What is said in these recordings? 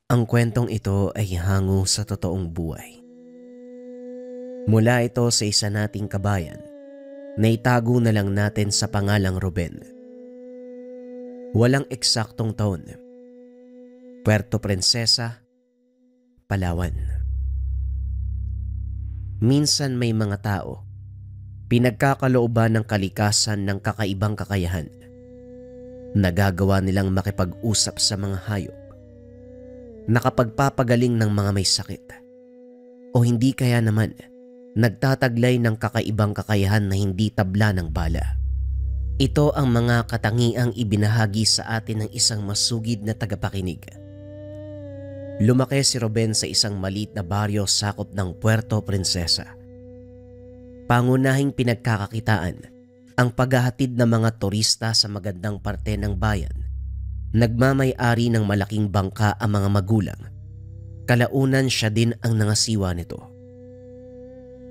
Ang kwentong ito ay hango sa totoong buhay. Mula ito sa isa nating kabayan na itago na lang natin sa pangalang Ruben. Walang eksaktong taon. Puerto Princesa, Palawan. Minsan may mga tao, pinagkakalooban ng kalikasan ng kakaibang kakayahan. Nagagawa nilang makipag-usap sa mga hayop, nakapagpapagaling ng mga may sakit, o hindi kaya naman nagtataglay ng kakaibang kakayahan na hindi tabla ng bala. Ito ang mga katangiang ibinahagi sa atin ng isang masugid na tagapakinig. Lumaki si Ruben sa isang maliit na baryo sakop ng Puerto Princesa. Pangunahing pinagkakakitaan ang paghahatid ng mga turista sa magandang parte ng bayan. Nagmamay-ari ng malaking bangka ang mga magulang. Kalaunan siya din ang nangasiwa nito.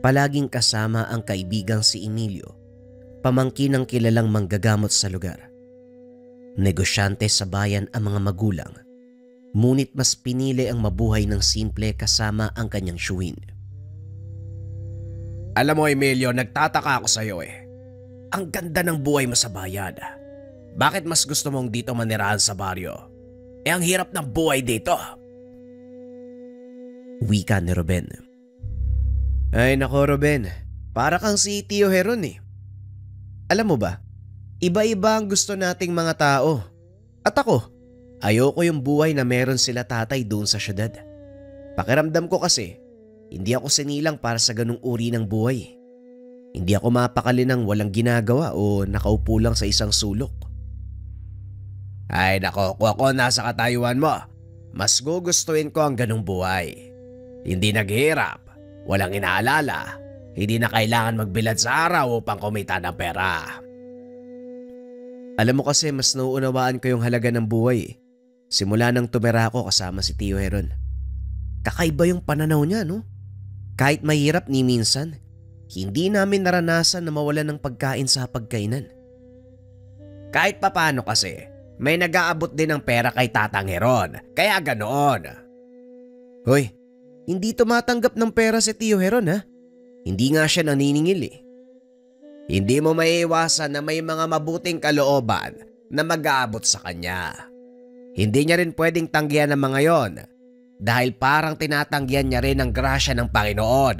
Palaging kasama ang kaibigang si Emilio, pamangkin ng kilalang manggagamot sa lugar. Negosyante sa bayan ang mga magulang, ngunit mas pinili ang mabuhay ng simple kasama ang kanyang tiyuhin. Alam mo, Emilio, nagtataka ako sa'yo eh. Ang ganda ng buhay mo sa bayan. Bakit mas gusto mong dito manirahan sa baryo? Ang hirap ng buhay dito. Wika ni Ruben. Ay nako Ruben, para kang si Tio Heron eh. Alam mo ba, iba-iba ang gusto nating mga tao. At ako, ayoko yung buhay na meron sila tatay doon sa syudad. Pakiramdam ko kasi, hindi ako sinilang para sa ganung uri ng buhay. Hindi ako mapakali ng walang ginagawa o nakaupo lang sa isang sulok. Ay nako, kung ako nasa katayuan mo, mas gugustuhin ko ang ganung buhay. Hindi naghihirap, walang inaalala, hindi na kailangan magbilad sa araw upang kumita ng pera. Alam mo kasi mas nauunawaan ko yung halaga ng buhay. Simula nang tumira ako kasama si Tio Heron. Kakaiba yung pananaw niya, no? Kahit mahirap ni minsan, hindi namin naranasan na mawalan ng pagkain sa pagkainan. Kahit papano kasi, may nag-aabot din ng pera kay Tatang Heron, kaya ganoon. Hoy, hindi tumatanggap ng pera si Tio Heron ha? Hindi nga siya naniningil eh. Hindi mo maiiwasan na may mga mabuting kalooban na mag-aabot sa kanya. Hindi niya rin pwedeng tanggihan ang mga yon dahil parang tinatanggihan niya rin ang grasya ng Panginoon.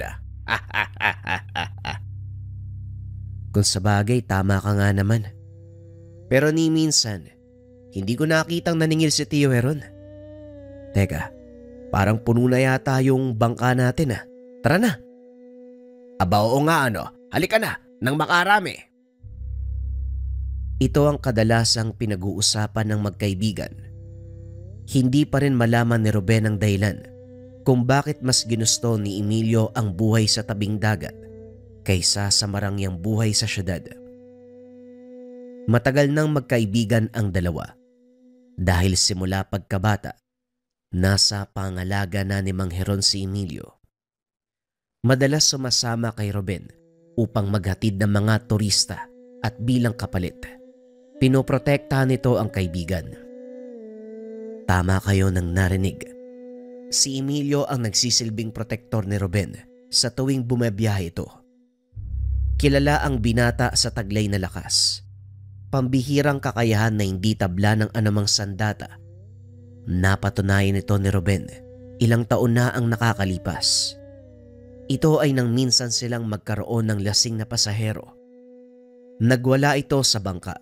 Kung sabagay, tama ka nga naman. Pero ni minsan, hindi ko nakitang naningil si Tio Heron. Teka, parang puno na yata yung bangka natin ah. Tara na. Aba oo nga ano, halika na, nang makarami. Ito ang kadalasang pinag-uusapan ng magkaibigan. Hindi pa rin malaman ni Ruben ang dahilan kung bakit mas ginusto ni Emilio ang buhay sa tabing dagat kaysa sa marangyang buhay sa syudad. Matagal nang magkaibigan ang dalawa dahil simula pagkabata, nasa pangalaga na ni Mang Heron si Emilio. Madalas sumasama kay Ruben upang maghatid ng mga turista at bilang kapalit, pinoprotektahan nito ang kaibigan. Tama kayo nang narinig. Si Emilio ang nagsisilbing protektor ni Ruben sa tuwing bumabiyahe ito. Kilala ang binata sa taglay na lakas, pambihirang kakayahan na hindi tabla ng anumang sandata. Napatunayan ito ni Ruben ilang taon na ang nakakalipas. Ito ay nang minsan silang magkaroon ng lasing na pasahero. Nagwala ito sa bangka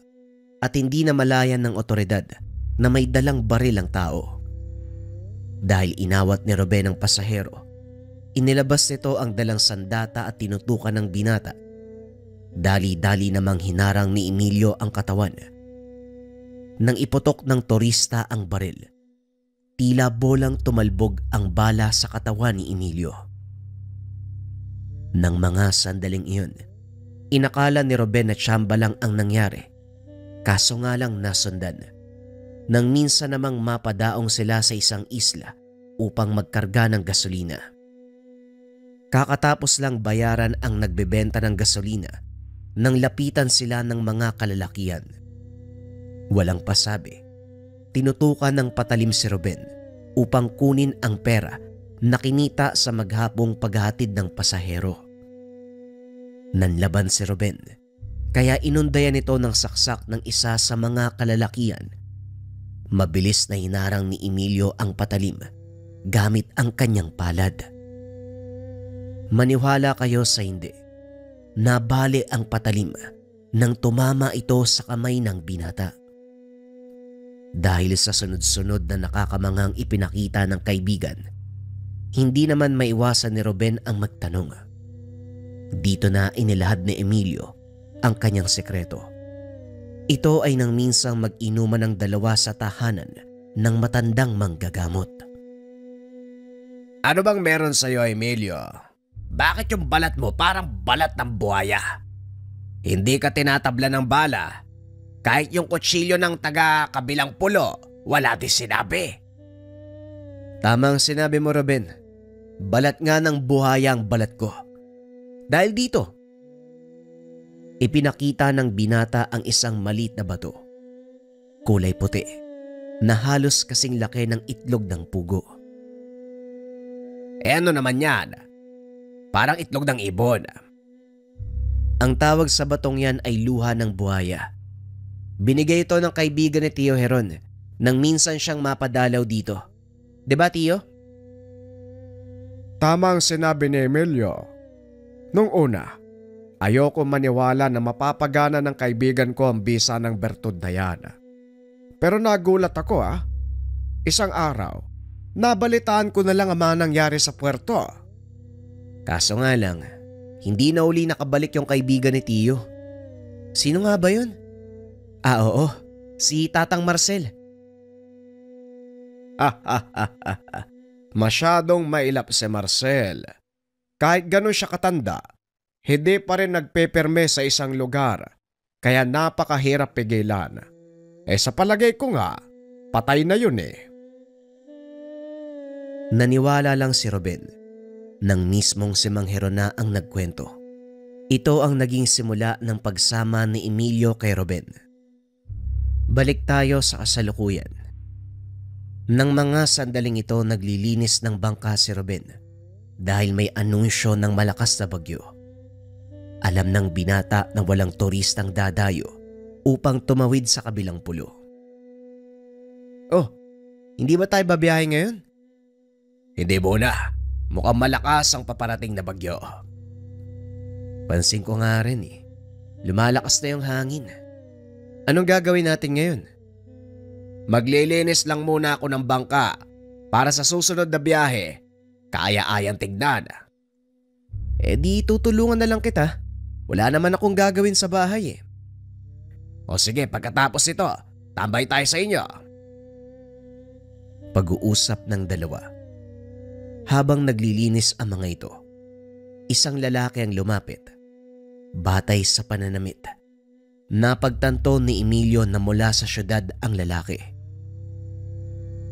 at hindi na malayan ng otoridad na may dalang baril ang tao. Dahil inawat ni Ruben ang pasahero, inilabas nito ang dalang sandata at tinutukan ng binata. Dali-dali namang hinarang ni Emilio ang katawan. Nang iputok ng turista ang baril, tila bolang tumalbog ang bala sa katawan ni Emilio. Nang mga sandaling iyon, inakala ni Ruben na tsamba lang ang nangyari. Kaso nga lang nasundan. Nang minsan namang mapadaong sila sa isang isla upang magkarga ng gasolina. Kakatapos lang bayaran ang nagbebenta ng gasolina nang lapitan sila ng mga kalalakihan. Walang pasabi, tinutukan ng patalim si Ruben upang kunin ang pera na kinita sa maghapong paghahatid ng pasahero. Nanlaban si Ruben, kaya inundayan ito ng saksak ng isa sa mga kalalakian. Mabilis na hinarang ni Emilio ang patalim gamit ang kanyang palad. Maniwala kayo sa hindi, nabali ang patalim nang tumama ito sa kamay ng binata. Dahil sa sunod-sunod na nakakamanghang ipinakita ng kaibigan, hindi naman maiwasan ni Ruben ang magtanong. Dito na inilahad ni Emilio ang kanyang sekreto. Ito ay nang minsang mag-inuman ng dalawa sa tahanan ng matandang manggagamot. Ano bang meron sa'yo, Emilio? Bakit yung balat mo parang balat ng buhaya? Hindi ka tinatabla ng bala. Kahit yung kutsilyo ng taga kabilang pulo, wala din sinabi. Tamang sinabi mo, Ruben. Balat nga ng buhaya ang balat ko. Dahil dito, ipinakita ng binata ang isang maliit na bato. Kulay puti, na halos kasing laki ng itlog ng pugo. Ano naman yan? Parang itlog ng ibon. Ang tawag sa batong yan ay luha ng buhaya. Binigay ito ng kaibigan ni Tio Heron nang minsan siyang mapadalaw dito. 'Di ba, Tio? Tama ang sinabi ni Emilio. Nung una, ayoko maniwala na mapapagana ng kaibigan ko ang bisa ng bertud na yan. Pero nagulat ako Isang araw, nabalitaan ko na lang ang mga nangyari sa puerto. Kaso nga lang, hindi na uli nakabalik yung kaibigan ni Tio. Sino nga ba yun? Oo, si Tatang Marcel. Masyadong mailap si Marcel. Kahit ganun siya katanda, hindi pa rin nagpeperme sa isang lugar, kaya napakahirap pigilan. Sa palagay ko nga, patay na yun Naniwala lang si Ruben nang mismong si Mang Heron na ang nagkwento. Ito ang naging simula ng pagsama ni Emilio kay Ruben. Balik tayo sa kasalukuyan. Nang mga sandaling ito naglilinis ng bangka si Ruben dahil may anunsyo ng malakas na bagyo. Alam ng binata na walang turistang dadayo upang tumawid sa kabilang pulo. Oh, hindi ba tayo babiyahe ngayon? Hindi muna. Mukhang malakas ang paparating na bagyo. Pansin ko nga rin lumalakas na yung hangin. Anong gagawin natin ngayon? Maglilinis lang muna ako ng bangka para sa susunod na biyahe. Kaya-ayang tignan. Di tutulungan na lang kita. Wala naman akong gagawin sa bahay O sige, pagkatapos ito, tambay tayo sa inyo. Pag-uusap ng dalawa. Habang naglilinis ang mga ito, isang lalaki ang lumapit. Batay sa pananamit, napagtanto ni Emilio na mula sa syudad ang lalaki.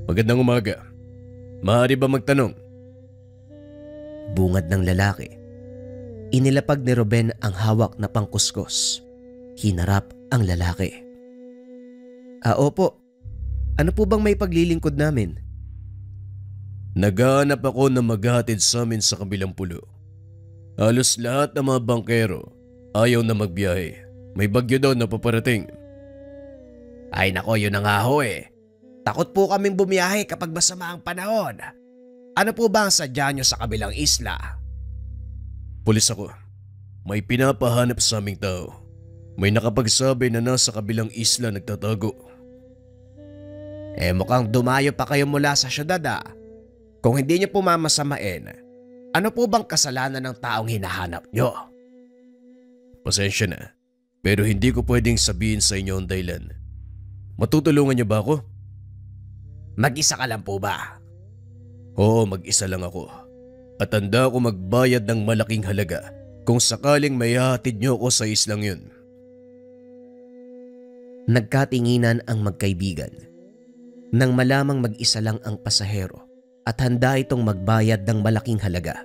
Magandang umaga. Maaari ba magtanong? Bungad ng lalaki. Inilapag ni Ruben ang hawak na pangkuskus. Hinarap ang lalaki. Opo. Ano po bang may paglilingkod namin? Naghahanap ako ng maghahatid sa amin sa kabilang pulo. Halos lahat ng mga bangkero ayaw na magbiyahe. May bagyo daw na paparating. Ay nako, yun na nga ho Takot po kaming bumiyahe kapag masama ang panahon. Ano po ba ang sadya nyo sa kabilang isla? Pulis ako. May pinapahanap sa aming tao. May nakapagsabi na nasa kabilang isla nagtatago. Mukhang dumayo pa kayo mula sa syudad Kung hindi nyo po mamasamain, ano po bang kasalanan ng taong hinahanap nyo? Pasensya na, pero hindi ko pwedeng sabihin sa inyo ang dahilan. Matutulungan niyo ba ako? Mag-isa ka lang po ba? Oo, mag-isa lang ako. At handa ako magbayad ng malaking halaga kung sakaling may hahatid niyo ako sa islang yun. Nagkatinginan ang magkaibigan nang malamang mag-isa lang ang pasahero at handa itong magbayad ng malaking halaga.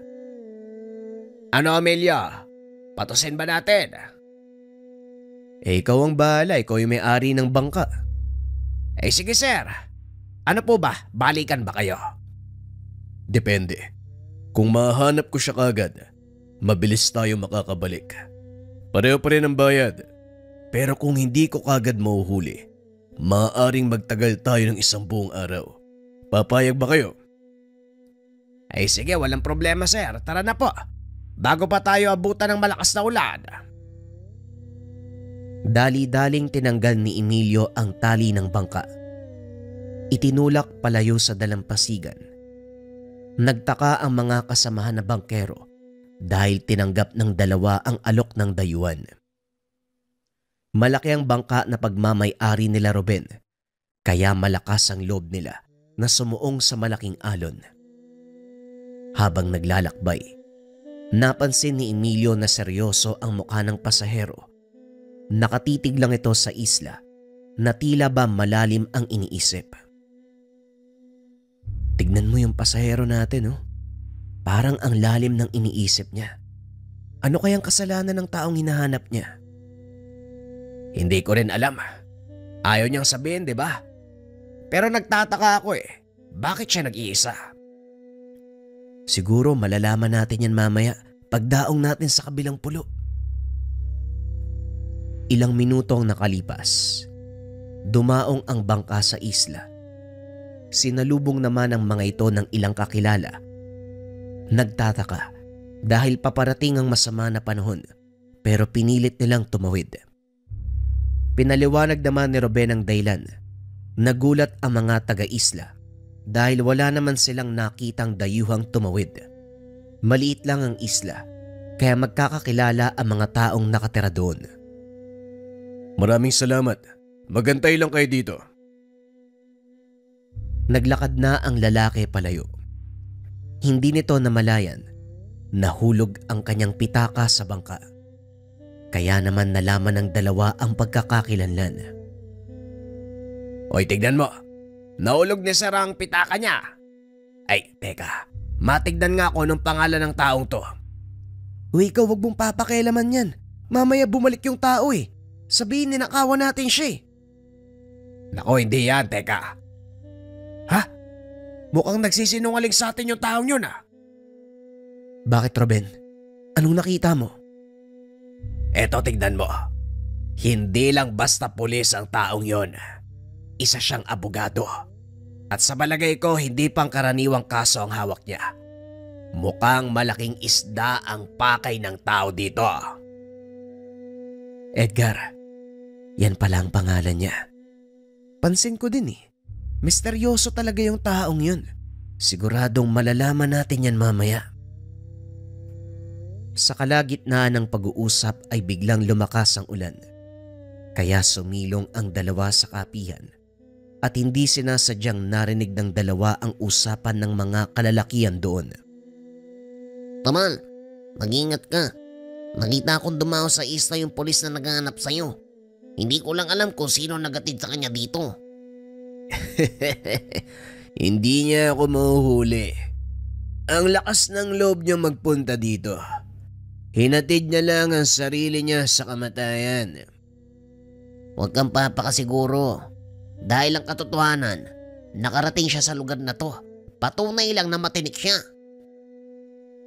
Ano, Amelia? Patusin ba natin? Ikaw ang bahala. Ikaw yung may-ari ng bangka. Sige sir. Ano po ba? Balikan ba kayo? Depende. Kung mahanap ko siya kagad, mabilis tayo makakabalik. Pareho pa rin ang bayad. Pero kung hindi ko kagad mahuhuli, maaaring magtagal tayo ng 1 buong araw. Papayag ba kayo? Ay sige, walang problema sir. Tara na po. Bago pa tayo abutan ng malakas na ulan. Dali-daling tinanggal ni Emilio ang tali ng bangka. Itinulak palayo sa dalampasigan. Nagtaka ang mga kasamahan na bangkero dahil tinanggap ng dalawa ang alok ng dayuhan. Malaki ang bangka na pagmamay-ari nila Ruben, kaya malakas ang loob nila na sumuong sa malaking alon. Habang naglalakbay, napansin ni Emilio na seryoso ang mukha ng pasahero. Nakatitig lang ito sa isla na tila ba malalim ang iniisip. Tignan mo yung pasahero natin, oh. Parang ang lalim ng iniisip niya. Ano kayang kasalanan ng taong hinahanap niya? Hindi ko rin alam. Ayaw niyang sabihin, di ba? Pero nagtataka ako eh. Bakit siya nag-iisa? Siguro malalaman natin yan mamaya pagdaong natin sa kabilang pulo. Ilang minuto ang nakalipas. Dumaong ang bangka sa isla. Sinalubong naman ang mga ito ng ilang kakilala. Nagtataka dahil paparating ang masama na panahon pero pinilit nilang tumawid. Pinaliwanag naman ni Ruben ang dahilan. Nagulat ang mga taga-isla dahil wala naman silang nakitang dayuhang tumawid. Maliit lang ang isla kaya magkakakilala ang mga taong nakatira doon. Maraming salamat. Magantay lang kayo dito. Naglakad na ang lalaki palayo. Hindi nito namalayan, nahulog ang kanyang pitaka sa bangka. Kaya naman nalaman ng dalawa ang pagkakakilanlan. Hoy, tignan mo. Nahulog ni sir ang pitaka niya. Ay, teka. Matignan nga ako ng pangalan ng taong to. Uy, ikaw wag mong papakialaman yan. Mamaya bumalik yung tao eh. Sabihin ninakawan natin siya eh. Nako, hindi yan. Teka. Ha? Mukhang nagsisinungaling sa atin yung taong yun ah. Bakit, Ruben? Anong nakita mo? Eto, tignan mo. Hindi lang basta pulis ang taong yon. Isa siyang abogado. At sa balagay ko, hindi pang karaniwang kaso ang hawak niya. Mukhang malaking isda ang pakay ng tao dito. Edgar, yan pala ang pangalan niya. Pansin ko din eh. Misteryoso talaga yung taong yun. Siguradong malalaman natin yan mamaya. Sa kalagitnaan ng pag-uusap ay biglang lumakas ang ulan. Kaya sumilong ang dalawa sa kapihan at hindi sinasadyang narinig ng dalawa ang usapan ng mga kalalakihan doon. Tamal, mag-ingat ka. Nakita akong dumao sa isla yung polis na naghahanap sa'yo. Hindi ko lang alam kung sino nagatid sa kanya dito. Hindi niya ako mahuhuli. Ang lakas ng loob niya magpunta dito. Hinatid niya lang ang sarili niya sa kamatayan. Huwag kang papakasiguro. Dahil ang katotohanan, nakarating siya sa lugar na to. Patunay lang na matinik siya.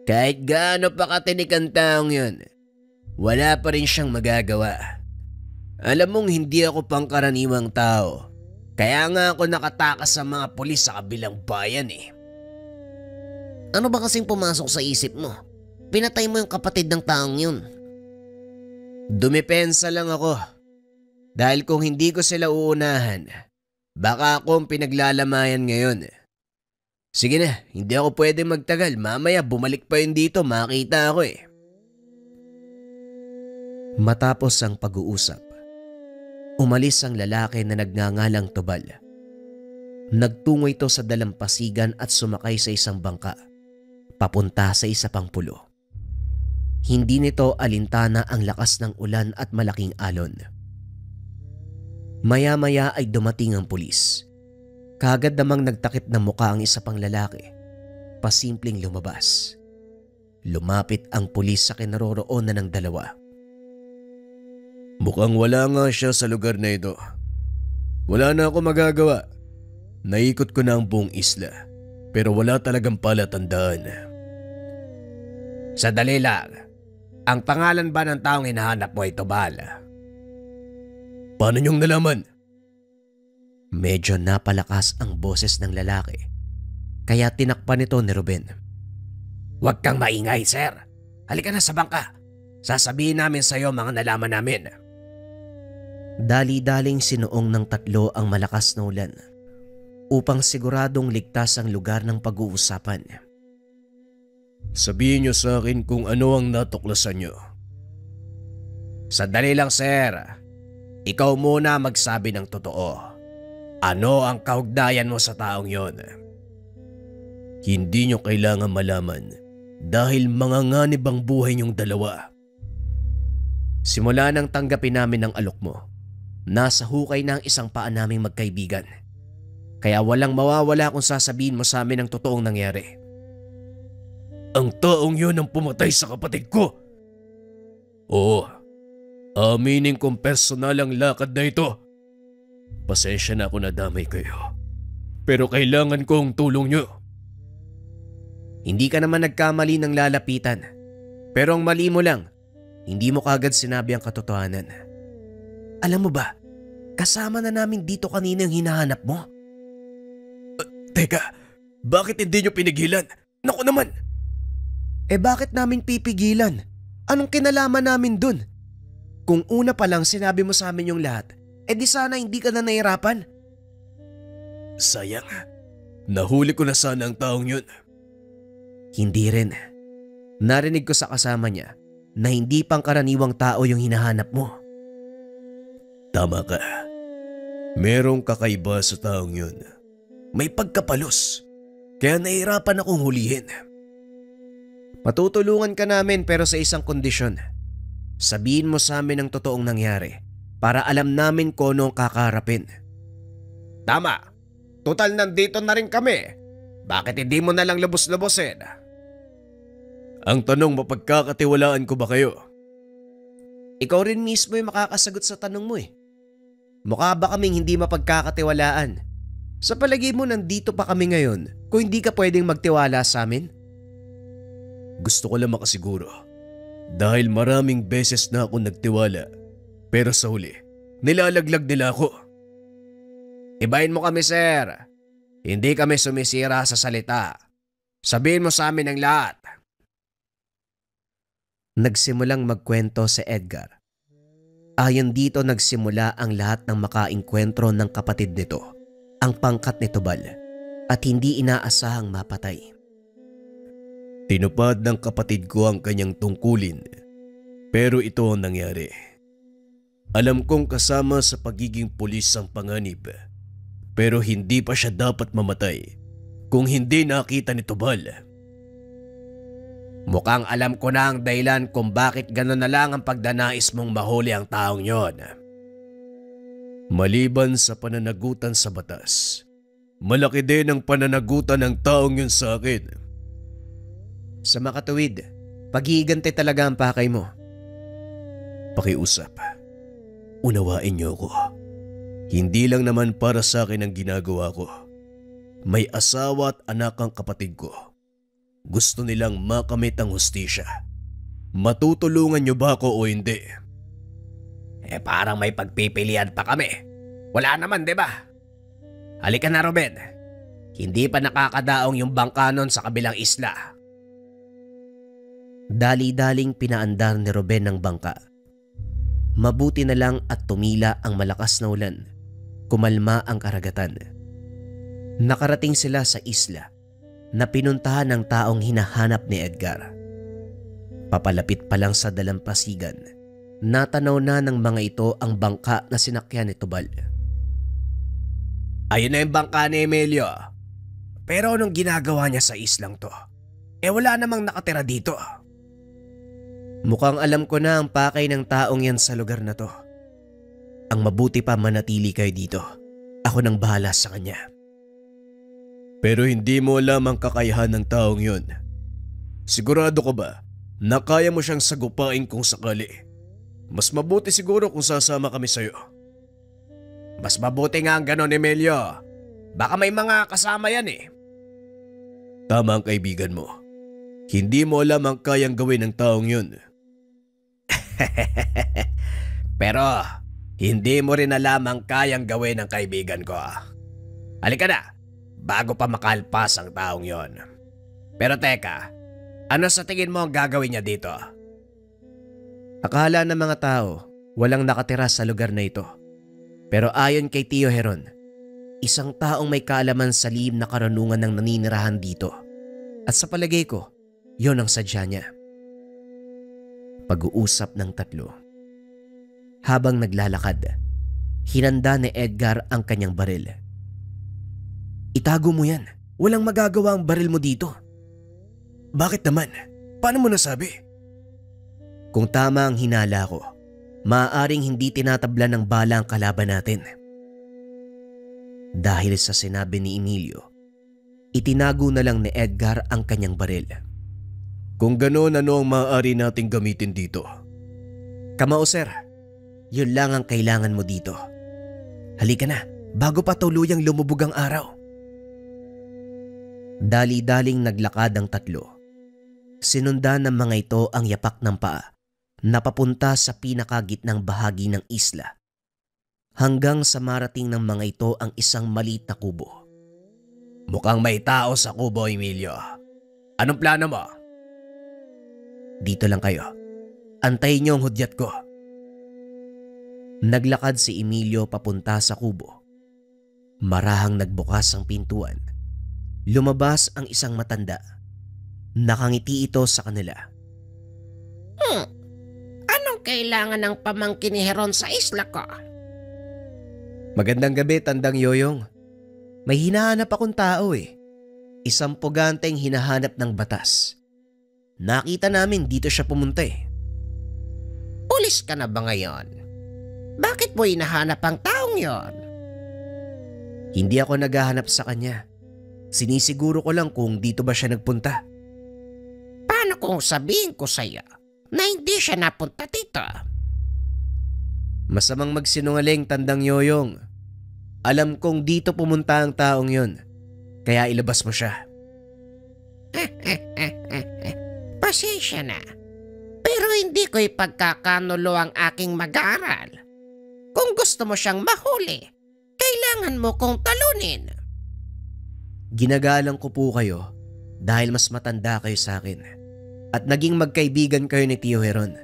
Kahit gaano pa katinik ang taong yun, wala pa rin siyang magagawa. Alam mong hindi ako pangkaraniwang tao. Kaya nga ako nakatakas sa mga pulis sa kabilang bayan eh. Ano ba kasing pumasok sa isip mo? Pinatay mo yung kapatid ng taong yun. Dumipensa lang ako. Dahil kung hindi ko sila uunahan, baka ako ang pinaglalamayan ngayon. Sige na, hindi ako pwede magtagal. Mamaya bumalik pa yun dito, makita ako eh. Matapos ang pag-uusap, umalis ang lalaki na nagngangalang Tubal. Nagtungo ito sa dalampasigan at sumakay sa isang bangka, papunta sa isa pang pulo. Hindi nito alintana ang lakas ng ulan at malaking alon. Maya-maya ay dumating ang pulis. Kaagad namang nagtakip ng muka ang isa pang lalaki. Pasimpleng lumabas. Lumapit ang pulis sa kinaroroonan ng dalawa. Mukhang wala nga siya sa lugar na ito. Wala na ako magagawa. Naikot ko na ang buong isla. pero wala talagang palatandaan. Sandali lang. Ang pangalan ba ng taong hinahanap mo ay Tubal? Paano niyong nalaman? Medyo napalakas ang boses ng lalaki, kaya tinakpan ito ni Ruben. Huwag kang maingay, sir. Halika na sa bangka. Sasabihin namin sa iyo mga nalaman namin. Dali-daling sinuong ng tatlo ang malakas na ulan upang siguradong ligtas ang lugar ng pag-uusapan. Sabihin niyo sa akin kung ano ang natuklasan niyo. Sandali lang, sir. Ikaw muna magsabi ng totoo. Ano ang kaugnayan mo sa taong yon? Hindi niyo kailangan malaman dahil manganganib ang buhay niyong dalawa. Simula nang tanggapin namin ang alok mo, nasa hukay na ang isang paa naming magkaibigan. Kaya walang mawawala kung sasabihin mo sa amin ang totoong nangyari. Ang taong yun ang pumatay sa kapatid ko. Oo, aminin kong personal ang lakad na ito. Pasensya na ako nadamay kayo. Pero kailangan ko ang tulong nyo. Hindi ka naman nagkamali ng lalapitan. Pero ang mali mo lang, hindi mo kagad sinabi ang katotohanan. Alam mo ba, kasama na namin dito kanina ang hinahanap mo. Teka, bakit hindi nyo pinigilan? Naku naman! Bakit namin pipigilan? Anong kinalaman namin dun? Kung una pa lang sinabi mo sa amin yung lahat, di sana hindi ka na nahirapan. Sayang, nahuli ko na sana ang taong yun. Hindi rin. Narinig ko sa kasama niya na hindi pangkaraniwang tao yung hinahanap mo. Tama ka. Merong kakaiba sa taong yun. May pagkapalos, kaya nahihirapan akong hulihin. Matutulungan ka namin pero sa isang kondisyon. Sabihin mo sa amin ang totoong nangyari para alam namin kung ano ang kakaharapin. Tama. Total nandito na rin kami. Bakit hindi mo na lang lubos-lubosin? Ang tanong, mapagkakatiwalaan ko ba kayo? Ikaw rin mismo yung makakasagot sa tanong mo . Mukha ba kaming hindi mapagkakatiwalaan? Sa palagay mo nandito pa kami ngayon kung hindi ka pwedeng magtiwala sa amin? Gusto ko lang makasiguro. Dahil maraming beses na ako nagtiwala. Pero sa huli, nilalaglag nila ako. Ibahin mo kami, sir. Hindi kami sumisira sa salita. Sabihin mo sa amin ang lahat. Nagsimulang magkwento si Edgar. Ayon dito nagsimula ang lahat ng makaengkwentro ng kapatid nito, ang pangkat ni Tubal, at hindi inaasahang mapatay. Tinupad ng kapatid ko ang kanyang tungkulin, pero ito ang nangyari. Alam kong kasama sa pagiging pulis ang panganib, pero hindi pa siya dapat mamatay kung hindi nakita ni Tubal. Mukhang alam ko na ang dahilan kung bakit gano'n na lang ang pagdanais mong mahuli ang taong yon. Maliban sa pananagutan sa batas, malaki din ang pananagutan ng taong yun sa akin. Sa makatuwid, pag-iigante talaga ang pakay mo. Pakiusap. Unawain niyo ako. Hindi lang naman para sa akin ang ginagawa ko. May asawa at anak ang kapatid ko. Gusto nilang makamit ang hustisya. Matutulungan niyo ba ako o hindi? Parang may pagpipilian pa kami. Wala naman, di ba? Halika na, Ruben. Hindi pa nakakadaong yung bangka nun sa kabilang isla. Dali-daling pinaandar ni Ruben ng bangka. Mabuti na lang at tumila ang malakas na ulan. Kumalma ang karagatan. Nakarating sila sa isla na pinuntahan ng taong hinahanap ni Edgar. Papalapit pa lang sa dalampasigan, natanaw na ng mga ito ang bangka na sinakyan ni Tubal. Ayun na yung bangka ni Emilio. Pero anong ginagawa niya sa islang to? Wala namang nakatira dito. Mukhang alam ko na ang pakay ng taong yan sa lugar na to. Ang mabuti pa manatili kayo dito. Ako nang bahala sa kanya. Pero hindi mo alam ang kakayahan ng taong yun. Sigurado ka ba na kaya mo siyang sagupain kung sakali? Mas mabuti siguro kung sasama kami sa'yo. Mas mabuti nga ang ganon, Emilio. Baka may mga kasama yan . Tama ang kaibigan mo. Hindi mo alam ang kayang gawin ng taong yun. Pero hindi mo rin alam ang kayang gawin ng kaibigan ko. Halika na, bago pa makalpas ang taong yon. Pero teka, ano sa tingin mo ang gagawin niya dito? Akala ng mga tao walang nakatira sa lugar na ito. Pero ayon kay Tio Heron, isang taong may kaalaman sa lihim na karunungan ng naninirahan dito. At sa palagay ko, yon ang sadya niya. Pag-uusap ng tatlo. Habang naglalakad, hinanda ni Edgar ang kanyang baril. Itago mo yan. Walang magagawa ang baril mo dito. Bakit naman? Paano mo nasabi? Kung tama ang hinala ko, maaaring hindi tinatabla ng bala ang kalaban natin. Dahil sa sinabi ni Emilio, itinago na lang ni Edgar ang kanyang baril. Kung ganoon, ano ang maaari nating gamitin dito? Kamao sir, yun lang ang kailangan mo dito. Halika na, bago pa tuluyang lumubog ang araw. Dali-daling naglakad ang tatlo. Sinundan ng mga ito ang yapak ng paa na papunta sa pinakagitnang bahagi ng isla. Hanggang sa marating ng mga ito ang isang maliit na kubo. Mukhang may tao sa kubo, Emilio. Anong plano mo? Dito lang kayo. Antayin niyo ang hudyat ko. Naglakad si Emilio papunta sa kubo. Marahang nagbukas ang pintuan. Lumabas ang isang matanda. Nakangiti ito sa kanila. Anong kailangan ng pamangkin ni Heron sa isla ko? Magandang gabi, Tandang Yoyong. May hinahanap akong tao eh. Isang puganteng hinahanap ng batas. Nakita namin dito siya pumunta eh. Pulis ka na ba ngayon? Bakit mo hinahanap ang taong yon? Hindi ako naghahanap sa kanya. Sinisiguro ko lang kung dito ba siya nagpunta. Paano kung sabihin ko sa'yo na hindi siya napunta dito? Masamang magsinungaling, Tandang Yoyong. Alam kong dito pumunta ang taong yon. Kaya ilabas mo siya. Pasensya na. Pero hindi ko ipagkakanulo ang aking mag-aaral. Kung gusto mo siyang mahuli, kailangan mo kong talunin. Ginagalang ko po kayo dahil mas matanda kayo sa akin. At naging magkaibigan kayo ni Tio Heron.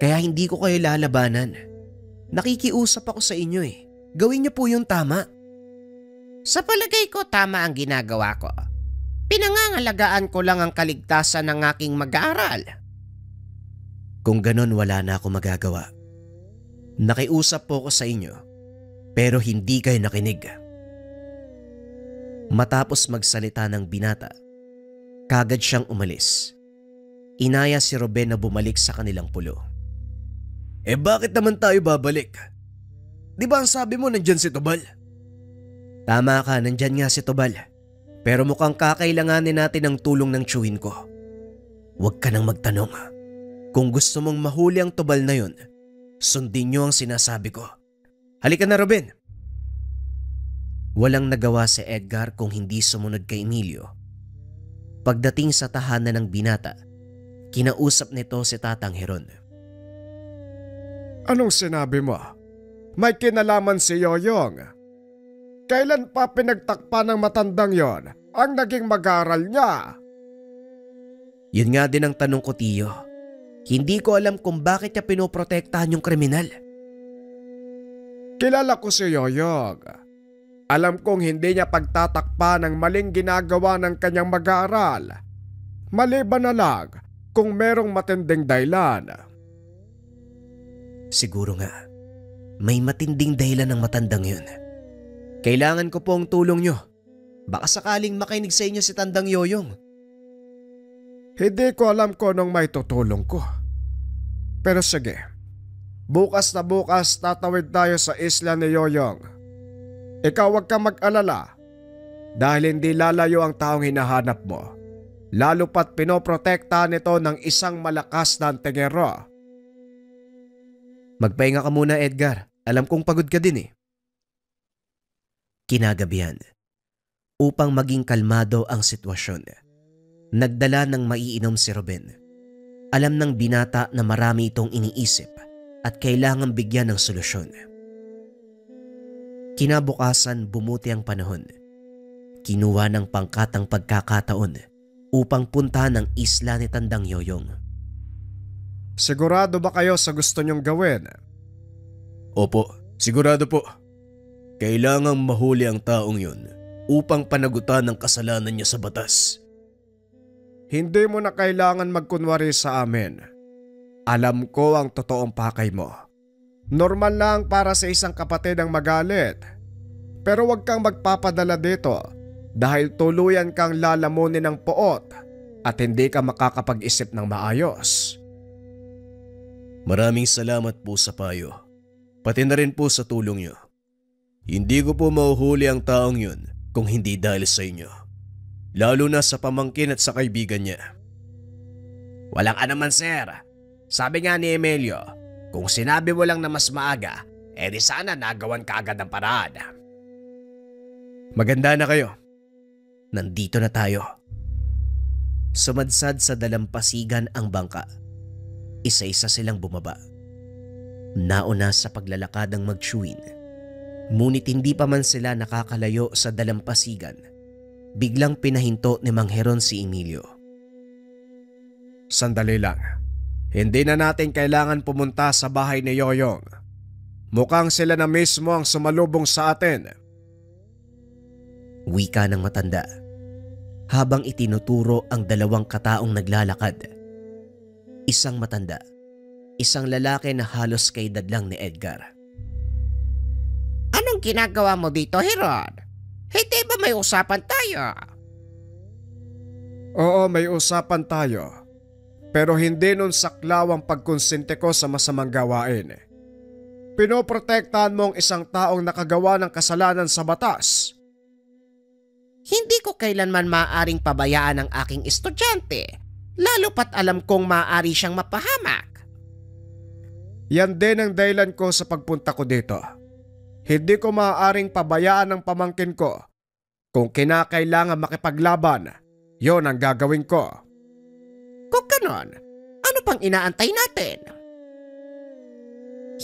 Kaya hindi ko kayo lalabanan. Nakikiusap ako sa inyo eh. Gawin niyo po yung tama. Sa palagay ko tama ang ginagawa ko. Pinangangalagaan ko lang ang kaligtasan ng aking mag-aaral. Kung ganon wala na ako magagawa. Nakiusap po ako sa inyo pero hindi kayo nakinig. Matapos magsalita ng binata, kagad siyang umalis. Inaya si Ruben na bumalik sa kanilang pulo. Bakit naman tayo babalik? Di ba ang sabi mo nandyan si Tubal? Tama ka, nandyan nga si Tubal. Pero mukhang kakailanganin natin ang tulong ng tiyuhin ko. Huwag ka nang magtanong. Kung gusto mong mahuli ang Tubal na yun, sundin niyo ang sinasabi ko. Halika na, Ruben. Walang nagawa si Edgar kung hindi sumunod kay Emilio. Pagdating sa tahanan ng binata, kinausap nito si Tatang Heron. Anong sinabi mo? May kinalaman si Yoyong. Kailan pa pinagtakpan ng matandang yon ang naging mag-aaral niya? Yun nga din ang tanong ko, Tiyo. Hindi ko alam kung bakit niya pinoprotektahan yung kriminal. Kilala ko si Yoyong. Alam kong hindi niya pagtatakpan ng maling ginagawa ng kanyang mag-aaral. Maliban na lang kung merong matinding dahilan. Siguro nga, may matinding dahilan ng matandang yun. Kailangan ko po ang tulong nyo. Baka sakaling makinig sa inyo si Tandang Yoyong. Hindi ko alam kung anong may tutulong ko. Pero sige, bukas na bukas tatawid tayo sa isla ni Yoyong. Ikaw wag kang mag-alala dahil hindi lalayo ang taong hinahanap mo. Lalo pat pinoprotektahan nito ng isang malakas na antingero. Magpahinga ka muna, Edgar. Alam kong pagod ka din eh. Kinagabihan, upang maging kalmado ang sitwasyon, Nagdala ng maiinom si Ruben. Alam ng binata na marami itong iniisip at kailangang bigyan ng solusyon. Kinabukasan bumuti ang panahon. Kinuha ng pangkatang pagkakataon upang puntahan ang isla ni Tandang Yoyong. Sigurado ba kayo sa gusto niyong gawin? Opo, sigurado po. Kailangang mahuli ang taong yun upang panagutan ang kasalanan niya sa batas. Hindi mo na kailangan magkunwari sa amin. Alam ko ang totoong pakay mo. Normal lang para sa isang kapatid ang magalit. Pero huwag kang magpapadala dito dahil tuluyan kang lalamunin ng poot at hindi ka makakapag-isip ng maayos. Maraming salamat po sa payo. Pati na rin po sa tulong niyo. Hindi ko po mahuhuli ang taong yun kung hindi dahil sa inyo. Lalo na sa pamangkin at sa kaibigan niya. Walang anuman, sir. Sabi nga ni Emilio, kung sinabi mo lang na mas maaga, di sana nagawan ka agad ng paraan. Maganda na kayo. Nandito na tayo. Sumadsad sa dalampasigan ang bangka. Isa-isa silang bumaba. Nauna sa paglalakad ang magtsuwin. Ngunit hindi pa man sila nakakalayo sa dalampasigan, biglang pinahinto ni Mang Heron si Emilio. Sandali lang. Hindi na natin kailangan pumunta sa bahay ni Yoyong. Mukhang sila na mismo ang sumalubong sa atin. Wika ng matanda habang itinuturo ang dalawang kataong naglalakad. Isang matanda, isang lalaki na halos kay dadlang ni Edgar. Anong ginagawa mo dito, Heron? Hindi ba may usapan tayo? Oo, may usapan tayo. Pero hindi nun saklaw ang pagkonsente ko sa masamang gawain. Pinoprotektahan mo ang isang taong nakagawa ng kasalanan sa batas. Hindi ko kailanman maaaring pabayaan ang aking estudyante, lalo pat alam kong maaari siyang mapahamak. Yan din ang dahilan ko sa pagpunta ko dito. Hindi ko maaaring pabayaan ang pamangkin ko. Kung kinakailangan makipaglaban, yon ang gagawin ko. Kung ganon, ano pang inaantay natin?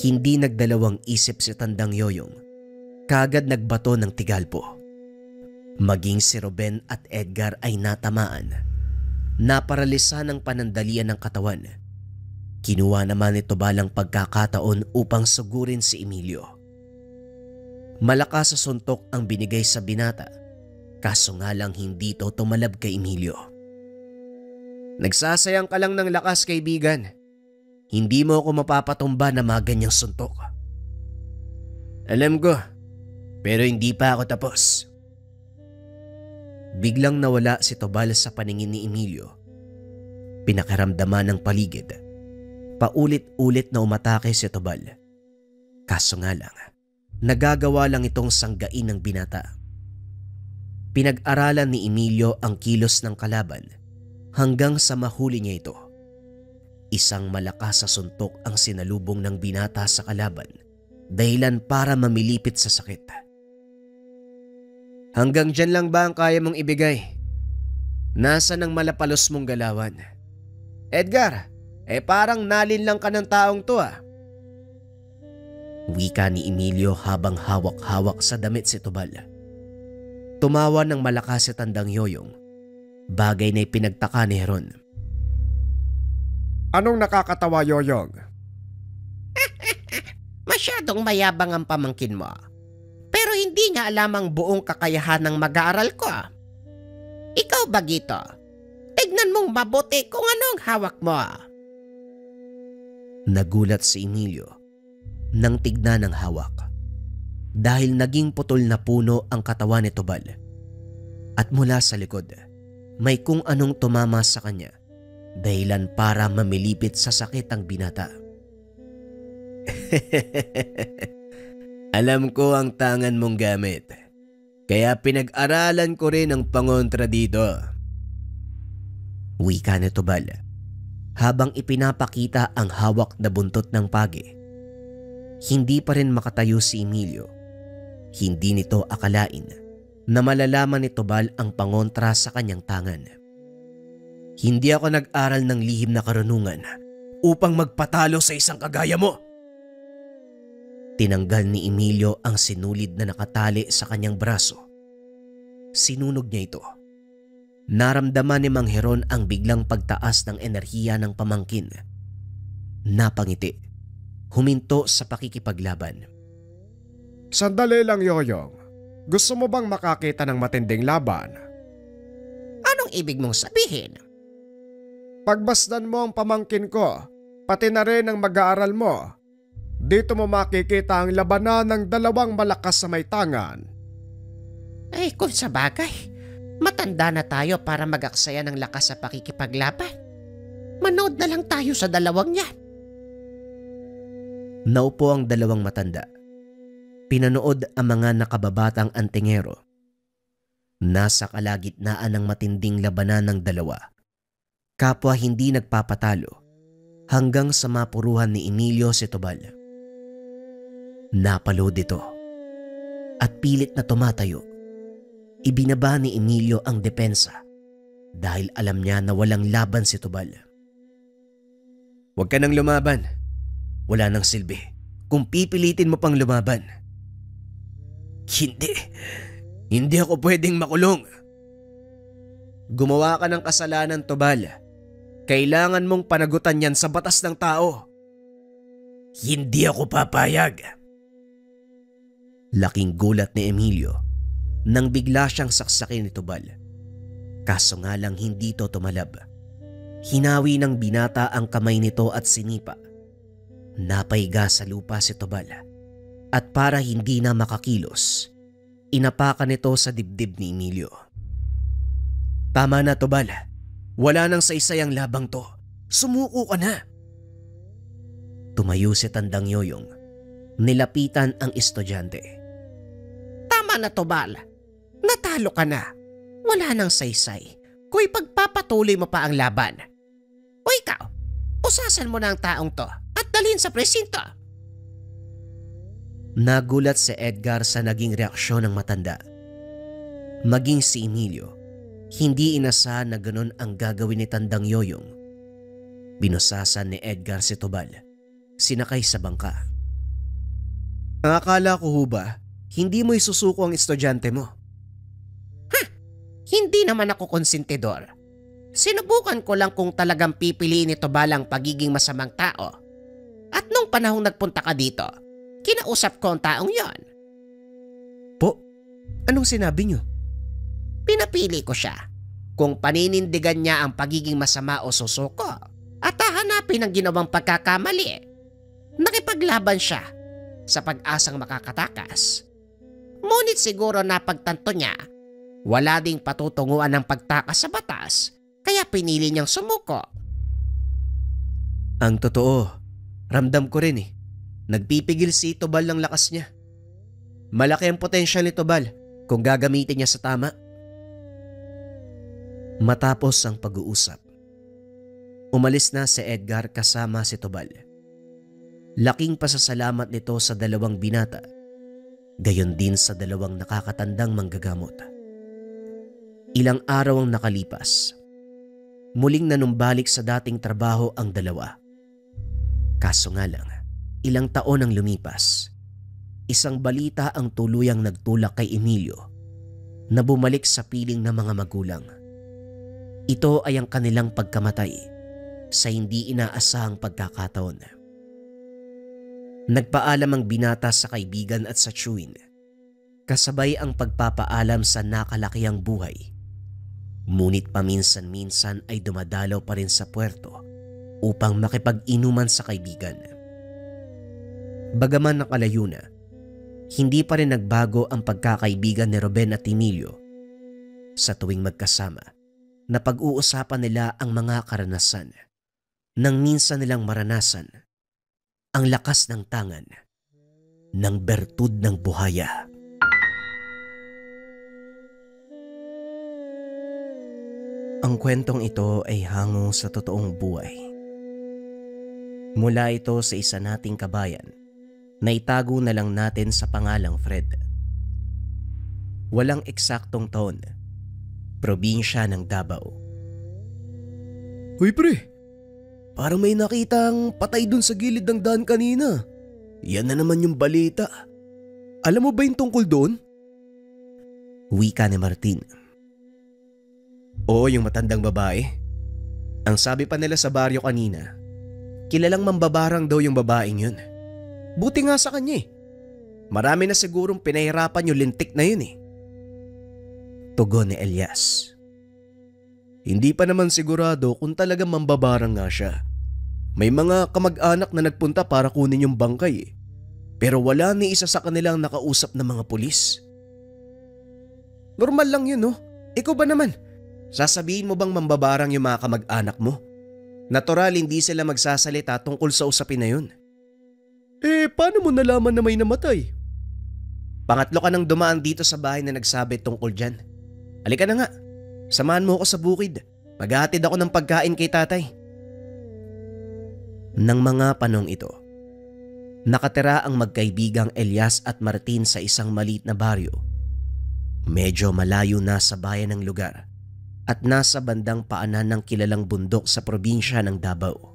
Hindi nagdalawang isip si Tandang Yoyong. Kagad nagbato ng tigalpo. Maging si Ruben at Edgar ay natamaan. Naparalisa ng panandalian ng katawan. Kinuha naman ito balang pagkakataon upang sugurin si Emilio. Malakas sa suntok ang binigay sa binata, kaso nga lang hindi ito tumalab kay Emilio. Nagsasayang ka lang ng lakas, kaibigan. Hindi mo ako mapapatumba na mga ganyang suntok. Alam ko, pero hindi pa ako tapos. Biglang nawala si Tobal sa paningin ni Emilio. Pinakaramdaman ng paligid. Paulit-ulit na umatake si Tobal. Kaso nga lang, nagagawa lang itong sanggain ng binata. Pinag-aralan ni Emilio ang kilos ng kalaban hanggang sa mahuli niya ito. Isang malakas sa suntok ang sinalubong ng binata sa kalaban, dahilan para mamilipit sa sakit. Hanggang dyan lang ba ang kaya mong ibigay? Nasaan ang malapalos mong galawan? Edgar, parang nalin lang ka ng taong to ah. Wika ni Emilio habang hawak-hawak sa damit si Tobal. Tumawa ng malakas si Tandang Yoyong, bagay na ipinagtaka ni Heron. Anong nakakatawa, Yoyong? Masyadong mayabang ang pamangkin mo. Pero hindi niya alam ang buong kakayahan ng mag-aaral ko. Ikaw ba, Gito? Tignan mong mabuti kung ano ang hawak mo. Nagulat si Emilio nang tignan ang hawak dahil naging putol na puno ang katawan ni Tobal at mula sa likod may kung anong tumama sa kanya dahilan para mamilipit sa sakit ang binata. Alam ko ang tangan mong gamit, kaya pinag-aralan ko rin ang pangontra dito. Wika ni Tobal habang ipinapakita ang hawak na buntot ng pagi. Hindi pa rin makatayo si Emilio. Hindi nito akalain na malalaman ni Tobal ang pangontra sa kanyang tangan. Hindi ako nag-aral ng lihim na karunungan upang magpatalo sa isang kagaya mo. Tinanggal ni Emilio ang sinulid na nakatali sa kanyang braso. Sinunog niya ito. Naramdaman ni Mang Heron ang biglang pagtaas ng enerhiya ng pamangkin. Napangiti. Huminto sa pakikipaglaban. Sandali lang, Yoyong. Gusto mo bang makakita ng matinding laban? Anong ibig mong sabihin? Pagbasdan mo ang pamangkin ko, pati na rin ang mag-aaral mo. Dito mo makikita ang labanan ng dalawang malakas sa may tangan. Ay, kung sa bagay, matanda na tayo para mag-aksaya ng lakas sa pakikipaglaban. Manood na lang tayo sa dalawang yan. Naupo ang dalawang matanda. Pinanood ang mga nakababatang antingero. Nasa kalagitnaan ng matinding labanan ng dalawa. Kapwa hindi nagpapatalo hanggang sa mapuruhan ni Emilio si Tubal. Napalood ito at pilit na tumatayo. Ibinaba ni Emilio ang depensa dahil alam niya na walang laban si Tubal. Huwag ka nang lumaban. Wala nang silbi kung pipilitin mo pang lumaban. Hindi ako pwedeng makulong. Gumawa ka ng kasalanan, Tubal. Kailangan mong panagutan yan sa batas ng tao. Hindi ako papayag. Laking gulat ni Emilio nang bigla siyang saksakin ni Tubal. Kaso nga lang hindi ito tumalab. Hinawi ng binata ang kamay nito at sinipa. Napaiga sa lupa si Tubal at para hindi na makakilos, inapakan nito sa dibdib ni Emilio. Tama na, Tubal. Wala nang saysay ang labang to. Sumuko ka na. Tumayo si Tandang Yoyong. Nilapitan ang estudyante. Tama na, Tubal. Natalo ka na. Wala nang saysay kung ipagpapatuloy mo pa ang laban. O ikaw, pusasan mo na ang taong to at dalhin sa presinto. Nagulat si Edgar sa naging reaksyon ng matanda. Maging si Emilio, hindi inasahan na ganun ang gagawin ni Tandang Yoyong. Binusasan ni Edgar si Tubal, sinakay sa bangka. Akala ko ho ba, hindi mo isusuko ang estudyante mo? Hindi naman ako konsentidor. Sinubukan ko lang kung talagang pipiliin ni Tubal ang pagiging masamang tao. At nung panahong nagpunta ka dito, kinausap ko ang taong yon. Po, anong sinabi niyo? Pinapili ko siya kung paninindigan niya ang pagiging masama o susuko at hahanapin ang ginawang pagkakamali. Nakipaglaban siya sa pag-asang makakatakas. Ngunit siguro napagtanto niya wala ding patutunguan ng pagtakas sa batas kaya pinili niyang sumuko. Ang totoo, ramdam ko rin eh. Nagpipigil si Tubal ng lakas niya. Malaki ang potensyal ni Tubal kung gagamitin niya sa tama. Matapos ang pag-uusap, umalis na si Edgar kasama si Tubal. Laking pasasalamat nito sa dalawang binata, gayon din sa dalawang nakakatandang manggagamot. Ilang araw ang nakalipas. Muling nanumbalik sa dating trabaho ang dalawa. Kaso nga lang, ilang taon ang lumipas. Isang balita ang tuluyang nagtulak kay Emilio na bumalik sa piling ng mga magulang. Ito ay ang kanilang pagkamatay sa hindi inaasahang pagkakataon. Nagpaalam ang binata sa kaibigan at sa tiyuhin, kasabay ang pagpapaalam sa nakalakihang buhay. Ngunit paminsan-minsan ay dumadalaw pa rin sa puerto upang makipag-inuman sa kaibigan. Bagaman nakalayo na, hindi pa rin nagbago ang pagkakaibigan ni Ruben at Emilio. Sa tuwing magkasama, napag-uusapan nila ang mga karanasan nang minsan nilang maranasan ang lakas ng tangan ng bertud ng buhaya. Ang kwentong ito ay hango sa totoong buhay. Mula ito sa isa nating kabayan na itago na lang natin sa pangalang Fred. Walang eksaktong taon, probinsya ng Davao. Hoy pre, parang may nakitang patay dun sa gilid ng daan kanina. Yan na naman yung balita. Alam mo ba yung tungkol doon? Wika ni Martin. Oo, yung matandang babae. Ang sabi pa nila sa baryo kanina, kilalang mambabarang daw yung babaeng yun. Buti nga sa kanya eh. Marami na sigurong pinahirapan yung lintik na yun eh. Tugon ni Elias. Hindi pa naman sigurado kung talagang mambabarang nga siya. May mga kamag-anak na nagpunta para kunin yung bangkay eh. Pero wala ni isa sa kanilang nakausap na mga pulis. Normal lang yun no? Ikaw ba naman? Sasabihin mo bang mambabarang yung mga kamag-anak mo? Natural hindi sila magsasalita tungkol sa usapin na yun. Paano mo nalaman na may namatay? Pangatlo ka nang dumaan dito sa bahay na nagsabi tungkol dyan. Halika na nga, samahan mo ako sa bukid. Maghahatid ako ng pagkain kay tatay. Nang mga panong ito, nakatira ang magkaibigang Elias at Martin sa isang maliit na baryo. Medyo malayo na sa bayan ng lugar at nasa bandang paanan ng kilalang bundok sa probinsya ng Davao.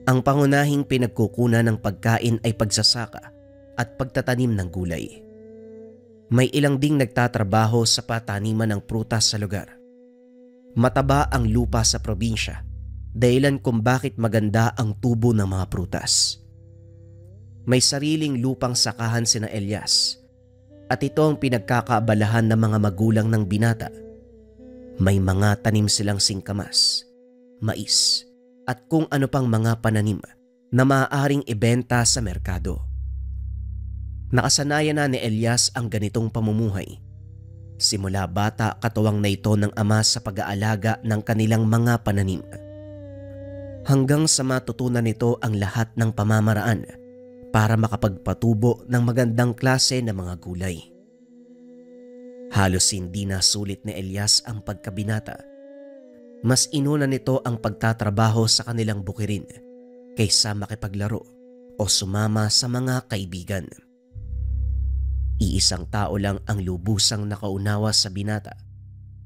Ang pangunahing pinagkukunan ng pagkain ay pagsasaka at pagtatanim ng gulay. May ilang ding nagtatrabaho sa pataniman ng prutas sa lugar. Mataba ang lupa sa probinsya, dahilan kung bakit maganda ang tubo ng mga prutas. May sariling lupang sakahan sina Elias at ito ang pinagkakaabalahan ng mga magulang ng binata. May mga tanim silang singkamas, mais at kung ano pang mga pananim na maaaring ibenta sa merkado. Nakasanayan na ni Elias ang ganitong pamumuhay. Simula bata katuwang na ito ng ama sa pag-aalaga ng kanilang mga pananim. Hanggang sa matutunan nito ang lahat ng pamamaraan para makapagpatubo ng magandang klase ng mga gulay. Halos hindi na sulit ni Elias ang pagkabinata. Mas inuna nito ang pagtatrabaho sa kanilang bukirin kaysa makipaglaro o sumama sa mga kaibigan. Iisang tao lang ang lubusang nakaunawa sa binata.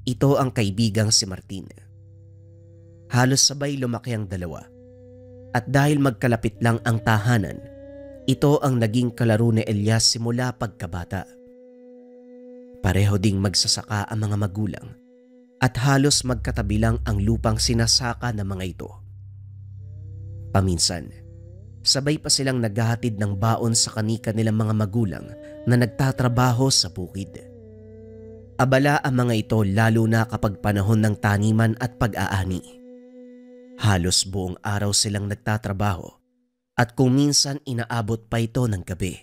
Ito ang kaibigang si Martin. Halos sabay lumaki ang dalawa. At dahil magkalapit lang ang tahanan, ito ang naging kalaro ni Elias simula pagkabata. Pareho ding magsasaka ang mga magulang at halos magkatabi lang ang lupang sinasaka ng mga ito. Paminsan, sabay pa silang naghahatid ng baon sa kanika nilang mga magulang na nagtatrabaho sa bukid. Abala ang mga ito lalo na kapag panahon ng taniman at pag-aani. Halos buong araw silang nagtatrabaho at kung minsan inaabot pa ito ng gabi.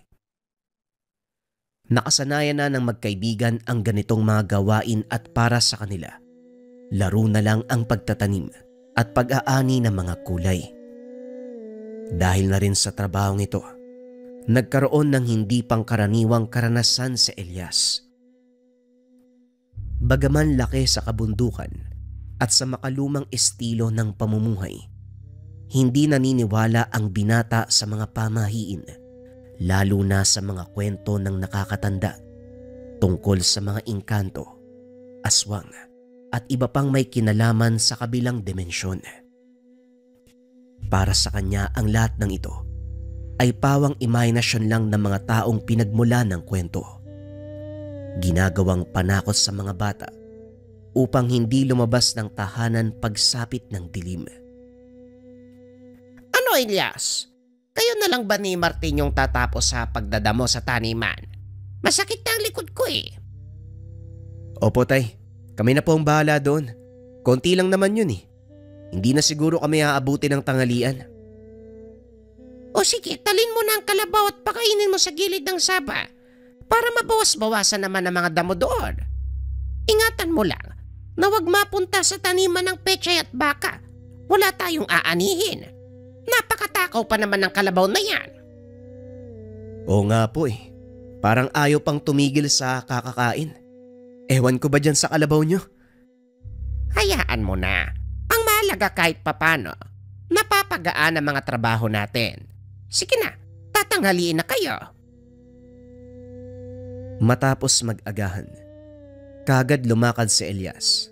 Nakasanayan na ng magkaibigan ang ganitong mga gawain at para sa kanila, laro na lang ang pagtatanim at pag-aani ng mga kulay. Dahil na rin sa trabahong ito, nagkaroon ng hindi pangkaraniwang karanasan si Elias. Bagaman laki sa kabundukan at sa makalumang estilo ng pamumuhay, hindi naniniwala ang binata sa mga pamahiin, lalo na sa mga kwento ng nakakatanda tungkol sa mga engkanto, aswang at iba pang may kinalaman sa kabilang dimensyon. Para sa kanya ang lahat ng ito ay pawang imahinasyon lang ng mga taong pinagmula ng kwento. Ginagawang panakot sa mga bata upang hindi lumabas ng tahanan pagsapit ng dilim. Ano Elias? Kayo na lang ba ni Martin yung tatapos sa pagdadamo sa taniman? Masakit na ang likod ko eh. Opo tay, kami na po ang bahala doon. Konti lang naman yun eh. Hindi na siguro kami aabuti ng tanghalian. O sige, talin mo na ang kalabaw at pakainin mo sa gilid ng saba para mabawas-bawasan naman ang mga damo doon. Ingatan mo lang na huwag mapunta sa taniman ng pechay at baka. Wala tayong aanihin. Napakatakaw pa naman ng kalabaw na yan. Oo nga po eh. Parang ayaw pang tumigil sa kakakain. Ewan ko ba dyan sa kalabaw nyo? Hayaan mo na. Ang mahalaga kahit papano, napapagaan ang mga trabaho natin. Sige na, tatanghaliin na kayo. Matapos mag-agahan, kagad lumakad si Elias.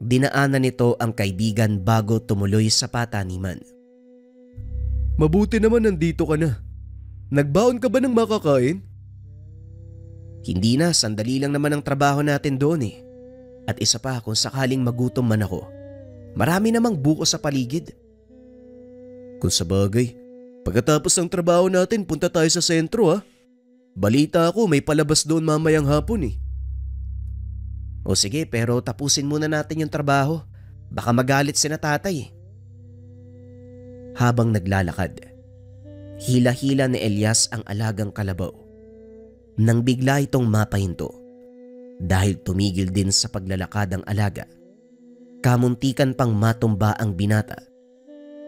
Dinaanan nito ang kaibigan bago tumuloy sa pataniman. Mabuti naman nandito ka na. Nagbaon ka ba ng makakain? Hindi na, sandali lang naman ang trabaho natin doon eh. At isa pa, kung sakaling magutom man ako, marami namang buko sa paligid. Kung sabagay, pagkatapos ng trabaho natin punta tayo sa sentro ha. Balita ako may palabas doon mamayang hapon eh. O sige, pero tapusin muna natin yung trabaho. Baka magalit si na tatay. Habang naglalakad, hila-hila ni Elias ang alagang kalabaw. Nang bigla itong mapahinto, dahil tumigil din sa paglalakad ang alaga, kamuntikan pang matumba ang binata.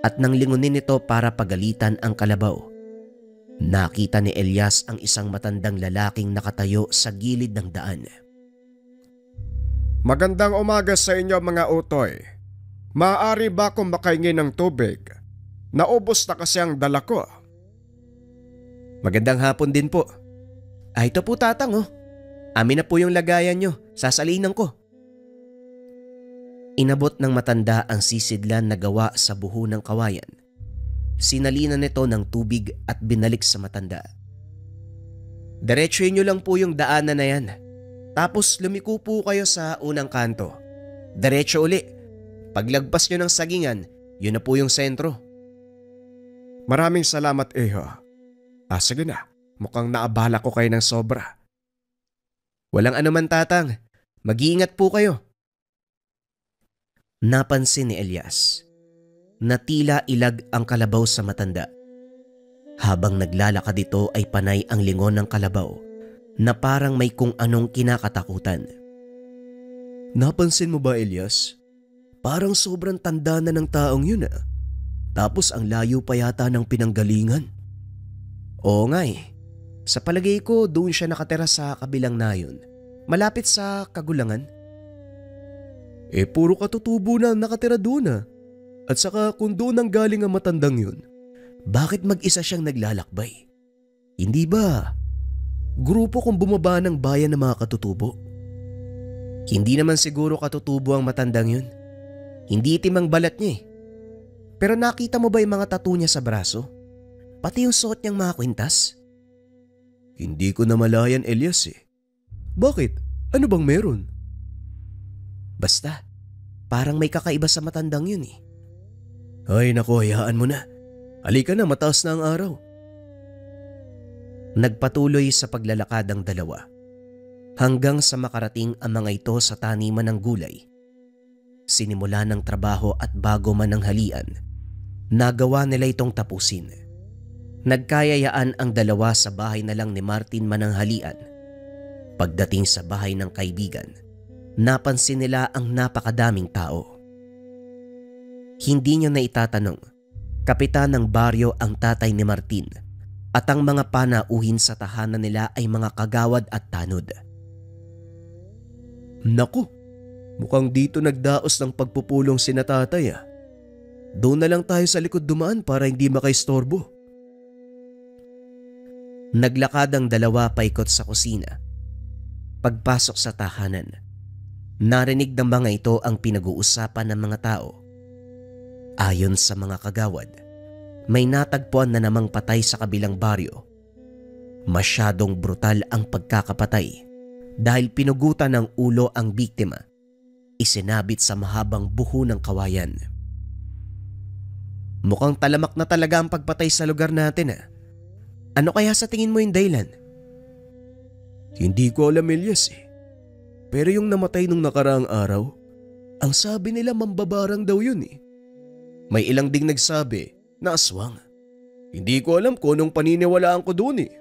At nang lingunin ito para pagalitan ang kalabaw, nakita ni Elias ang isang matandang lalaking nakatayo sa gilid ng daan. Magandang umaga sa inyo mga utoy. Maaari ba akong makahingi ng tubig? Naubos na kasi ang dala ko. Magandang hapon din po. Ito po tatang oh. Amin na po yung lagayan nyo. Sasalinan ko. Inabot ng matanda ang sisidlan na gawa sa buho ng kawayan. Sinalinan nito ng tubig at binalik sa matanda. Diretsuhin nyo lang po yung daanan na yan. Tapos lumiko po kayo sa unang kanto. Diretso uli. Paglagpas nyo ng sagingan, yun na po yung sentro. Maraming salamat Eho. Sige na, mukhang naabala ko kayo ng sobra. Walang anuman tatang. Mag-iingat po kayo. Napansin ni Elias na tila ilag ang kalabaw sa matanda. Habang naglalakad ito ay panay ang lingon ng kalabaw na parang may kung anong kinakatakutan. Napansin mo ba Elias? Parang sobrang tanda na ng taong yun ah. Tapos ang layo pa yata ng pinanggalingan. Oo nga eh. Sa palagay ko doon siya nakatira sa kabilang nayon. Malapit sa Kagulangan. Puro katutubo na nakatira doon ah. At saka kung doon ang galing ang matandang yun, bakit mag-isa siyang naglalakbay? Hindi ba grupo kung bumaba ng bayan ng mga katutubo? Hindi naman siguro katutubo ang matandang yun. Hindi itim ang balat niya eh. Pero nakita mo ba yung mga tattoo niya sa braso? Pati yung suot niyang mga kwintas? Hindi ko na malayan Elias eh. Bakit? Ano bang meron? Basta, parang may kakaiba sa matandang yun eh. Ay nako, hayaan mo na. Halika na, mataas na ang araw. Nagpatuloy sa paglalakad ang dalawa hanggang sa makarating ang mga ito sa taniman ng gulay. Sinimula ng trabaho at bago man ang halian, nagawa nila itong tapusin. Nagkayayaan ang dalawa sa bahay na lang ni Martin mananghalian. Pagdating sa bahay ng kaibigan, napansin nila ang napakadaming tao. Hindi niya na itatanong, kapitan ng baryo ang tatay ni Martin at ang mga panauhin sa tahanan nila ay mga kagawad at tanod. Naku, mukhang dito nagdaos ng pagpupulong si na tatay ah. Doon na lang tayo sa likod dumaan para hindi makaistorbo. Naglakad ang dalawa paikot sa kusina. Pagpasok sa tahanan, narinig ng mga ito ang pinag-uusapan ng mga tao. Ayon sa mga kagawad, may natagpuan na namang patay sa kabilang baryo. Masyadong brutal ang pagkakapatay dahil pinugutan ng ulo ang biktima, isinabit sa mahabang buho ng kawayan. Mukhang talamak na talaga ang pagpatay sa lugar natin ah. Ano kaya sa tingin mo yung dahilan? Hindi ko alam Elias eh. Pero yung namatay nung nakaraang araw, ang sabi nila mambabarang daw yun eh. May ilang ding nagsabi na aswang. Hindi ko alam kung anong paniniwalaan ko doon eh.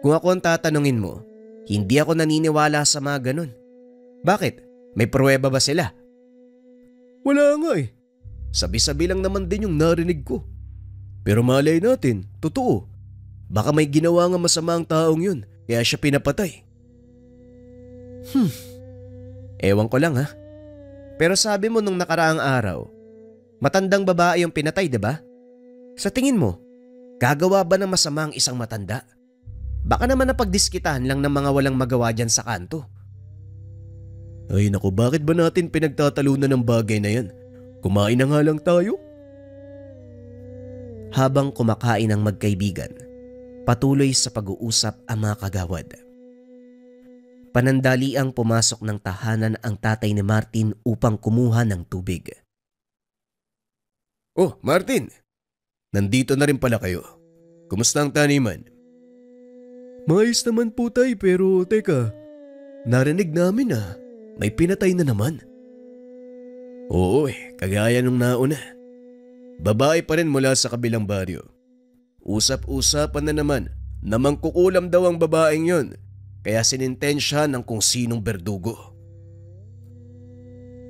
Kung ako ang tatanungin mo, hindi ako naniniwala sa mga ganun. Bakit? May pruweba ba sila? Wala nga eh. Sabi-sabi lang naman din yung narinig ko. Pero malay natin, totoo. Baka may ginawa nga masama ang taong yun, kaya siya pinapatay. Ewan ko lang ha. Pero sabi mo nung nakaraang araw, matandang babae yung pinatay, diba? Sa tingin mo, gagawa ba ng masama ang isang matanda? Baka naman napagdiskitahan lang ng mga walang magawa dyan sa kanto. Ay naku, bakit ba natin pinagtatalunan ng bagay na yan? Kumain na nga lang tayo. Habang kumakain ang magkaibigan, patuloy sa pag-uusap ang mga kagawad. Panandaliang pumasok ng tahanan ang tatay ni Martin upang kumuha ng tubig. Oh, Martin! Nandito na rin pala kayo. Kumusta ang taniman? Maayos naman po tay, pero teka, narinig namin may pinatay na naman. Oo kagaya nung nauna. Babae pa rin mula sa kabilang baryo. Usap-usapan na naman na mangkukulam daw ang babaeng yon, kaya sinintensya ng kung sinong berdugo.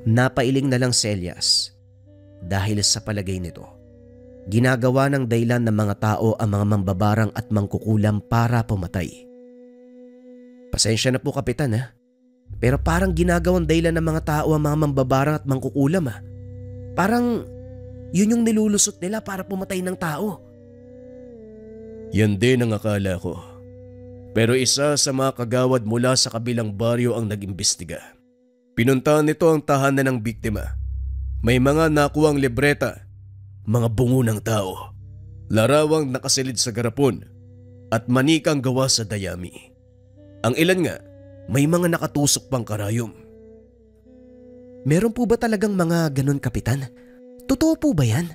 Napailing na lang si Elias dahil sa palagay nito. Ginagawa ng dahilan ng mga tao ang mga mambabarang at mangkukulam para pumatay. Pasensya na po kapitan pero parang ginagawang dahilan ng mga tao ang mga mambabarang at mangkukulam Parang yun yung nilulusot nila para pumatay ng tao. Yan din ang akala ko. Pero isa sa mga kagawad mula sa kabilang baryo ang nag-imbestiga. Pinuntahan nito ang tahanan ng biktima. May mga nakuwang libreta, mga bungo ng tao, larawang nakasilid sa garapon, at manikang gawa sa dayami. Ang ilan nga, may mga nakatusok pang karayom. Meron po ba talagang mga ganun kapitan? Totoo po ba yan?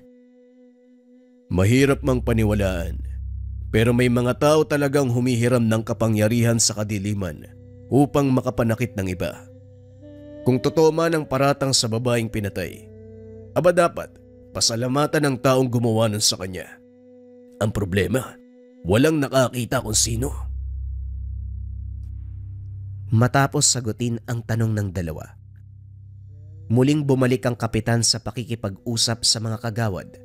Mahirap mang paniwalaan, pero may mga tao talagang humihiram ng kapangyarihan sa kadiliman upang makapanakit ng iba. Kung totoo man ang paratang sa babaeng pinatay, aba dapat pasalamatan ng taong gumawa nun sa kanya. Ang problema, walang nakakita kung sino. Matapos sagutin ang tanong ng dalawa, muling bumalik ang kapitan sa pakikipag-usap sa mga kagawad.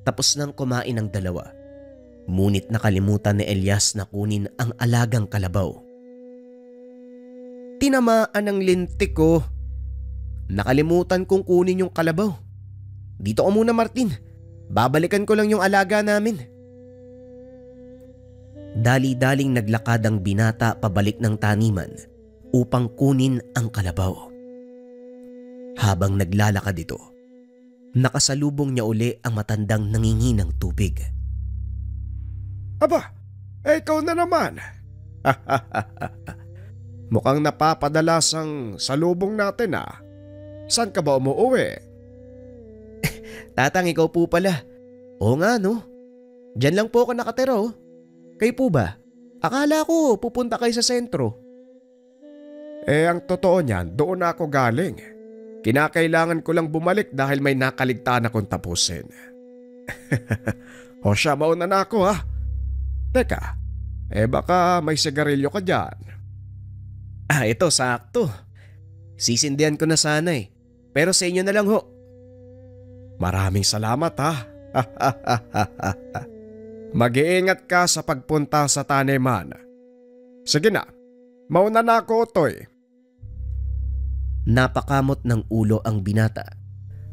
Tapos nang kumain ang dalawa, ngunit nakalimutan ni Elias na kunin ang alagang kalabaw. Tinamaan ng lintik ko. Nakalimutan kong kunin yung kalabaw. Dito ka muna Martin, babalikan ko lang yung alaga namin. Dali-daling naglakad ang binata pabalik ng taniman upang kunin ang kalabaw. Habang naglalakad ito, nakasalubong niya uli ang matandang nangingi ng tubig. Aba, ikaw na naman. Mukhang napapadalas ang salubong natin Saan ka ba umuwi? Tatang, ikaw po pala. Oo nga no, diyan lang po ako nakatira Kayo po ba? Akala ko pupunta kayo sa sentro. Ang totoo niyan, doon ako galing. Kinakailangan ko lang bumalik dahil may nakaligtaan akong tapusin. O siya, mauna na ako Teka, baka may sigarilyo ka dyan. Ito sakto. Sisindihan ko na sana pero sa inyo na lang ho. Maraming salamat Mag-iingat ka sa pagpunta sa taniman. Sige na, mauna na ako, Otoy. Napakamot ng ulo ang binata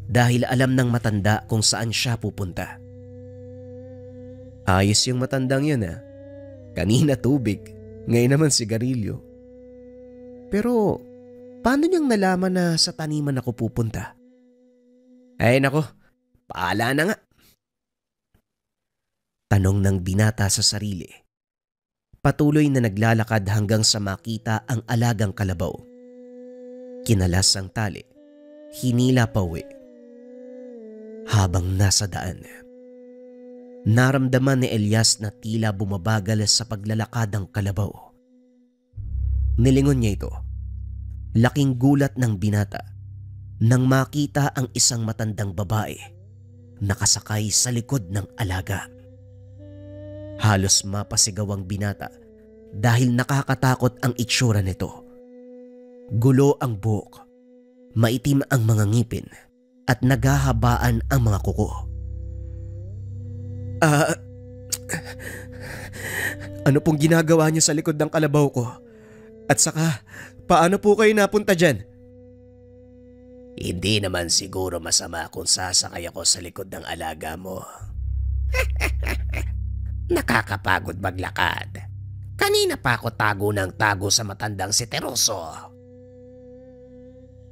dahil alam ng matanda kung saan siya pupunta. Ayos yung matandang yun Kanina tubig, ngayon naman sigarilyo. Pero paano niyang nalaman na sa taniman ako pupunta? Ay nako, paala na nga. Tanong ng binata sa sarili. Patuloy na naglalakad hanggang sa makita ang alagang kalabaw. Kinalas ang tali, hinila pauwi. Habang nasa daan, naramdaman ni Elias na tila bumabagal sa paglalakad ang kalabaw. Nilingon niya ito. Laking gulat ng binata nang makita ang isang matandang babae nakasakay sa likod ng alaga. Halos mapasigaw ang binata dahil nakakatakot ang itsura nito. Gulo ang buhok, maitim ang mga ngipin at naghahabaan ang mga kuko. Ano pong ginagawa niyo sa likod ng kalabaw ko? At saka, paano po kayo napunta dyan? Hindi naman siguro masama kung sasakay ako sa likod ng alaga mo. Nakakapagod maglakad. Kanina pa ako tago ng tago sa matandang si Teroso.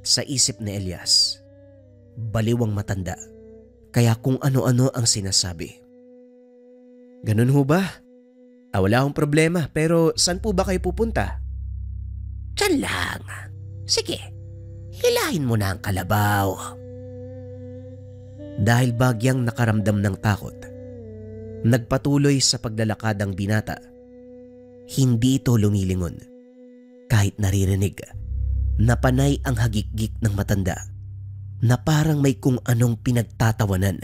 Sa isip ni Elias, baliwang matanda, kaya kung ano-ano ang sinasabi. Ganun ho ba? Wala akong problema, pero saan po ba kayo pupunta? Diyan lang. Sige, hilahin mo na ang kalabaw. Dahil bagyang nakaramdam ng takot, nagpatuloy sa paglalakad ang binata. Hindi ito lumilingon kahit naririnig na panay ang hagikgik ng matanda na parang may kung anong pinagtatawanan.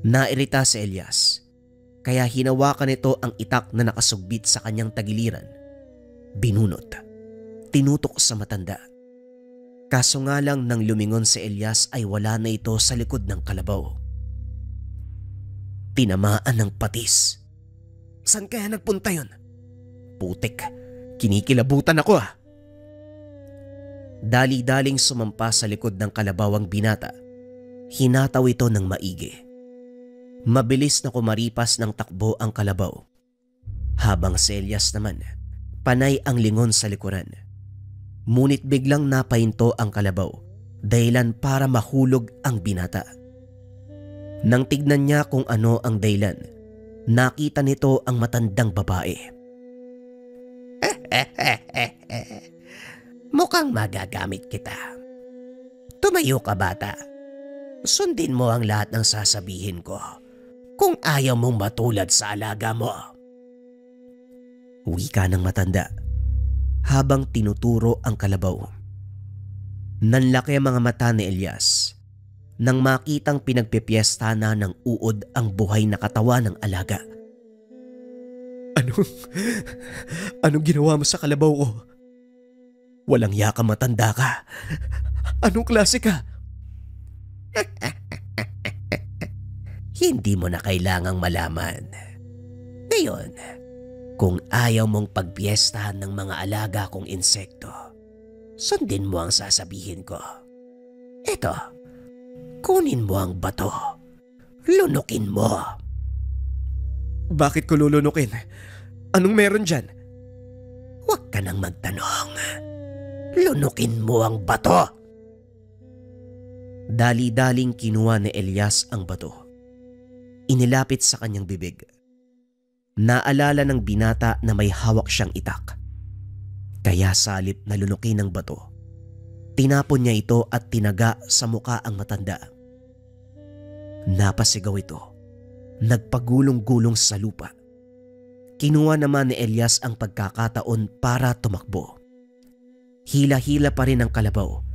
Nairita si Elias kaya hinawakan nito ang itak na nakasugbit sa kanyang tagiliran. Binunot, tinutok sa matanda. Kaso nga lang nang lumingon si Elias ay wala na ito sa likod ng kalabaw. Tinamaan ng patis. Saan kaya nagpunta yun? Putik, kinikilabutan ako ah. Dali-daling sumampa sa likod ng kalabawang binata. Hinataw ito ng maigi. Mabilis na kumaripas ng takbo ang kalabaw. Habang si Elias naman, panay ang lingon sa likuran. Ngunit biglang napahinto ang kalabaw dahilan para mahulog ang binata. Nang tignan niya kung ano ang dahilan, nakita nito ang matandang babae. Mukhang magagamit kita. Tumayo ka, bata. Sundin mo ang lahat ng sasabihin ko kung ayaw mong matulad sa alaga mo. Wika ng matanda habang tinuturo ang kalabaw. Nanlaki ang mga mata ni Elias nang makitang pinagpipiesta na ng uod ang buhay na katawan ng alaga. Anong ginawa mo sa kalabaw ko? Walang yaka, matanda ka. Anong klase ka? Hindi mo na kailangang malaman. Ngayon, kung ayaw mong pagpiestahan ng mga alaga kong insekto, sundin mo ang sasabihin ko. Ito, kunin mo ang bato. Lunukin mo. Bakit ko lulunukin? Anong meron dyan? Huwag ka nang magtanong. Lunukin mo ang bato. Dali-daling kinuha ni Elias ang bato. Inilapit sa kanyang bibig. Naalala ng binata na may hawak siyang itak. Kaya salip na lunukin ng bato, tinapon niya ito at tinaga sa muka ang matanda. Napasigaw ito. Nagpagulong-gulong sa lupa. Kinuha naman ni Elias ang pagkakataon para tumakbo. Hila-hila pa rin ang kalabaw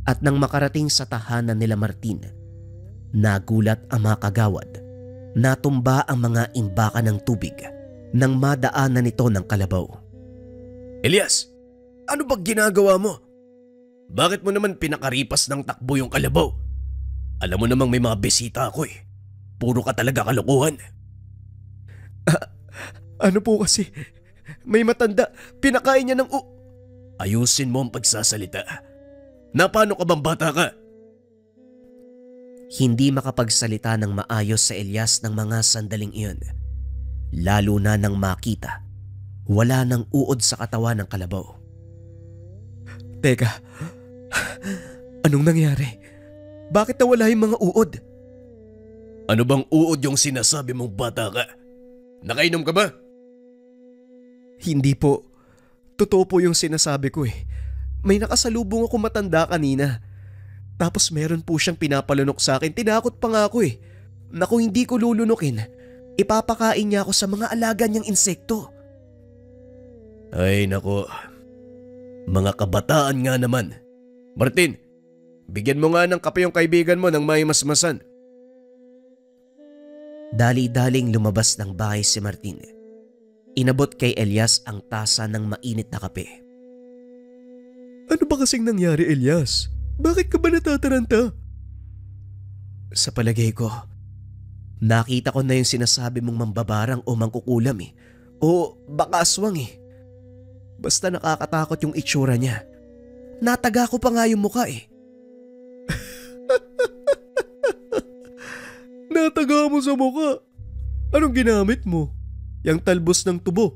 at nang makarating sa tahanan nila Martin, nagulat ang mga kagawad. Natumba ang mga imbakan ng tubig nang madaanan nito ng kalabaw. Elias, ano ba ginagawa mo? Bakit mo naman pinakaripas ng takbo yung kalabaw? Alam mo namang may mga bisita ako eh. Puro ka talaga kalokohan. Ano po kasi? May matanda, pinakain niya ng Ayusin mo ang pagsasalita. Na paano ka bang bata ka? Hindi makapagsalita ng maayos sa Elias ng mga sandaling iyon. Lalo na nang makita, wala nang uod sa katawan ng kalabaw. Teka, anong nangyari? Bakit nawala yung mga uod? Ano bang uod yung sinasabi mong bata ka? Nakainom ka ba? Hindi po. Totoo po yung sinasabi ko eh. May nakasalubong ako matanda kanina. Tapos meron po siyang pinapalunok sa akin. Tinakot pa nga ako eh. Naku, hindi ko lulunukin. Ipapakain niya ako sa mga alaga niyang insekto. Ay nako. Mga kabataan nga naman. Martin, bigyan mo nga ng kape yung kaibigan mo ng may masmasan. Dali-daling lumabas ng bahay si Martin. Inabot kay Elias ang tasa ng mainit na kape. Ano ba kasing nangyari, Elias? Bakit ka ba natataranta? Sa palagay ko, nakita ko na yung sinasabi mong mambabarang o mangkukulam eh. O baka aswang eh. Basta nakakatakot yung itsura niya. Nataga ko pa nga yung mukha eh. Nataga mo sa mukha? Anong ginamit mo? Yang talbos ng tubo?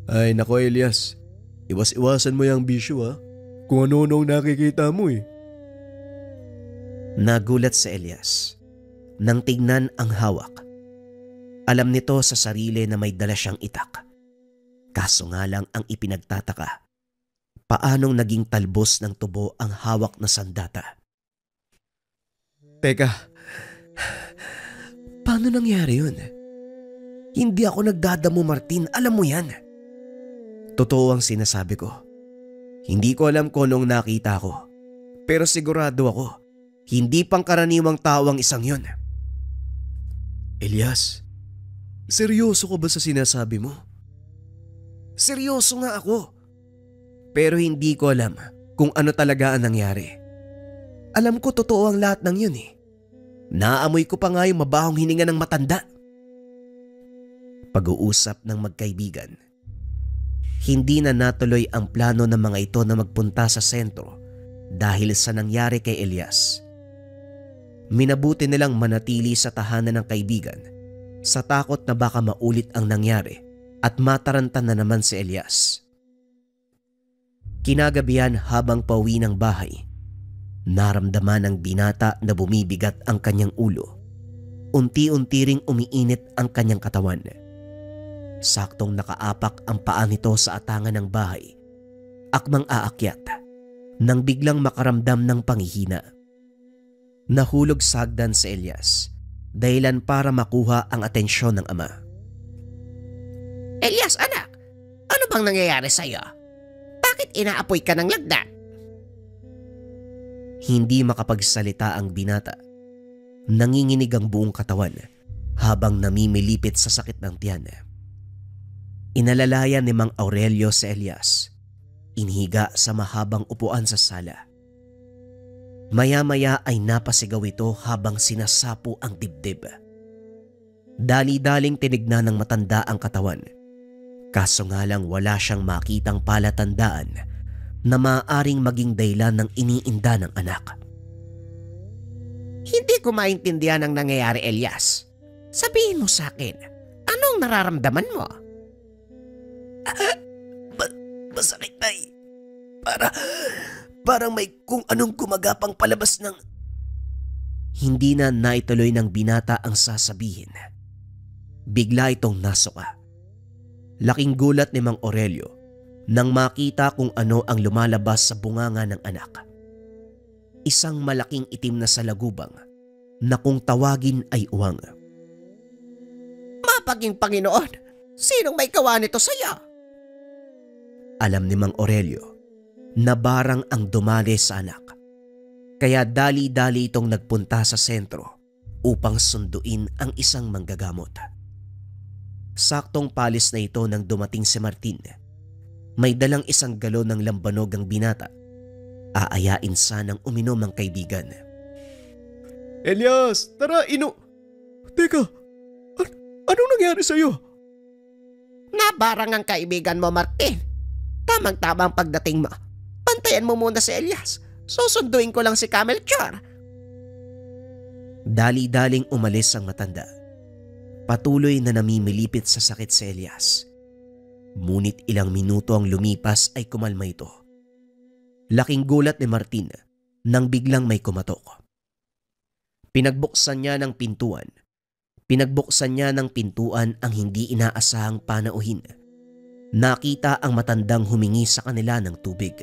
Ay nako Elias, iwas-iwasan mo yung bisyo ha. kung ano-ano nakikita mo eh. Nagulat si Elias nang tignan ang hawak. Alam nito sa sarili na may dala siyang itak. Kaso nga lang ang ipinagtataka, paanong naging talbos ng tubo ang hawak na sandata? Teka, paano nangyari yun? Hindi ako nagdadamo, Martin. Alam mo yan. Totoo ang sinasabi ko. Hindi ko alam kung anong nakita ko. Pero sigurado ako, hindi pangkaraniwang tao ang isang yun. Elias, seryoso ko ba sa sinasabi mo? Seryoso nga ako. Pero hindi ko alam kung ano talaga ang nangyari. Alam ko totoo ang lahat ng yun eh. Naamoy ko pa nga yung mabahong hininga ng matanda. Pag-uusap ng magkaibigan. Hindi na natuloy ang plano ng mga ito na magpunta sa sentro dahil sa nangyari kay Elias. Minabuti nilang manatili sa tahanan ng kaibigan sa takot na baka maulit ang nangyari at mataranta na naman si Elias. Kinagabihan habang pauwi ng bahay, naramdaman ng binata na bumibigat ang kanyang ulo. Unti-unti ring umiinit ang kanyang katawan. Saktong nakaapak ang paa nito sa atangan ng bahay. Akmang aakyat nang biglang makaramdam ng panghihina. Nahulog sa hagdan si Elias, dahilan para makuha ang atensyon ng ama. Elias, anak, ano bang nangyayari sa'yo? Bakit inaapoy ka ng lagnat? Hindi makapagsalita ang binata. Nanginginig ang buong katawan habang namimilipit sa sakit ng tiyan. Inalalayan ni Mang Aurelio si Elias. Inhiga sa mahabang upuan sa sala. Maya-maya ay napasigaw ito habang sinasapo ang dibdib. Dali-daling tinignan ng matanda ang katawan. Kaso nga lang wala siyang makitang palatandaan na maaaring maging dahilan ng iniinda ng anak. Hindi ko maintindihan ang nangyayari, Elias. Sabihin mo sa akin, anong nararamdaman mo? Masakit na eh. Parang may kung anong gumagapang palabas ng... Hindi na naituloy ng binata ang sasabihin. Bigla itong nasuka. Laking gulat ni Mang Aurelio nang makita kung ano ang lumalabas sa bunganga ng anak. Isang malaking itim na salagubang na kung tawagin ay uwang. Mapaging Panginoon, sinong may gawa nito sa'yo? Alam ni Mang Aurelio na barang ang dumali sa anak. Kaya dali-dali itong nagpunta sa sentro upang sunduin ang isang manggagamot. Saktong palis na ito nang dumating si Martin. May dalang isang galon ng lambanog ang binata. Aayain sanang uminom ang kaibigan. Elias, tara Teka, anong nangyari sa'yo? Nabarang ang kaibigan mo, Martin. Tamang-tamang pagdating mo. Bantayan mo muna si Elias. Susunduin ko lang si Camelchor. Dali-daling umalis ang matanda. Patuloy na namimilipit sa sakit si Elias. Ngunit ilang minuto ang lumipas ay kumalma ito. Laking gulat ni Martin nang biglang may kumatok. Pinagbuksan niya ng pintuan. Pinagbuksan niya ng pintuan ang hindi inaasahang panauhin. Nakita ang matandang humingi sa kanila ng tubig.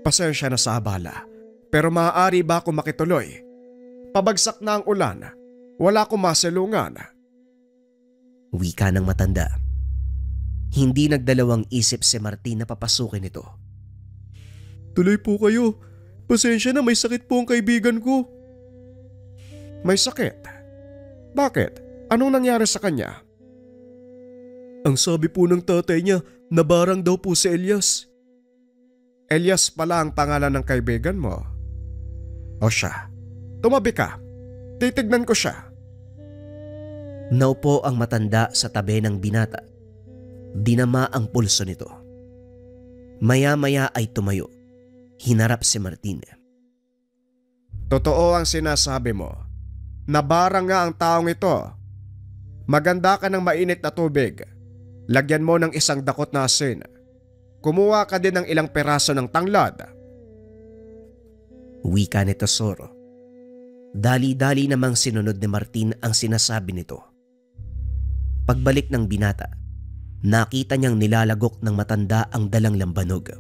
Pasensya na sa abala, pero maaari ba ako makituloy? Pabagsak na ang ulan. Wala akong masalungan. Wika ng matanda. Hindi nagdalawang isip si Martin na papasukin ito. Tuloy po kayo. Pasensya na, may sakit po ang kaibigan ko. May sakit? Bakit? Anong nangyari sa kanya? Ang sabi po ng tatay niya, nabarang daw po si Elias. Elias pala ang pangalan ng kaibigan mo. O siya, tumabi ka. Titignan ko siya. Naupo ang matanda sa tabi ng binata. Dinama ang pulso nito. Maya-maya ay tumayo. Hinarap si Martin. Totoo ang sinasabi mo. Nabarang nga ang taong ito. Maganda ka ng mainit na tubig. Lagyan mo ng isang dakot na asin. kumuha ka din ng ilang peraso ng tanglad. Wika ni Tesoro. Dali-dali namang sinunod ni Martin ang sinasabi nito. Pagbalik ng binata, nakita niyang nilalagok ng matanda ang dalang lambanog.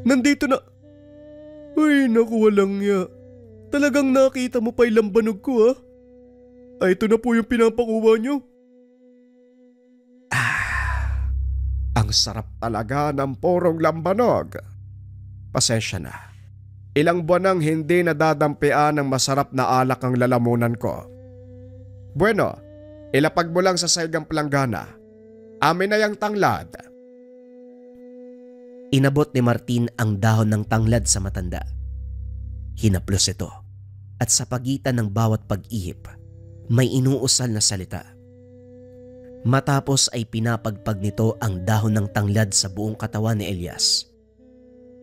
Nandito na! Ay naku, walang ya. Talagang nakita mo pa yung lambanog ko ha? Ay ito na po yung pinapakuha niyo. Ang sarap talaga ng porong lambanog. Pasensya na. Ilang buwan nang hindi nadadampian ng masarap na alak ang lalamunan ko. Bueno, ilapag mo lang sa saigang planggana. Amin na yung tanglad. Inabot ni Martin ang dahon ng tanglad sa matanda. Hinaplos ito at sa pagitan ng bawat pag-ihip, may inuusal na salita. Matapos ay pinapagpag nito ang dahon ng tanglad sa buong katawan ni Elias.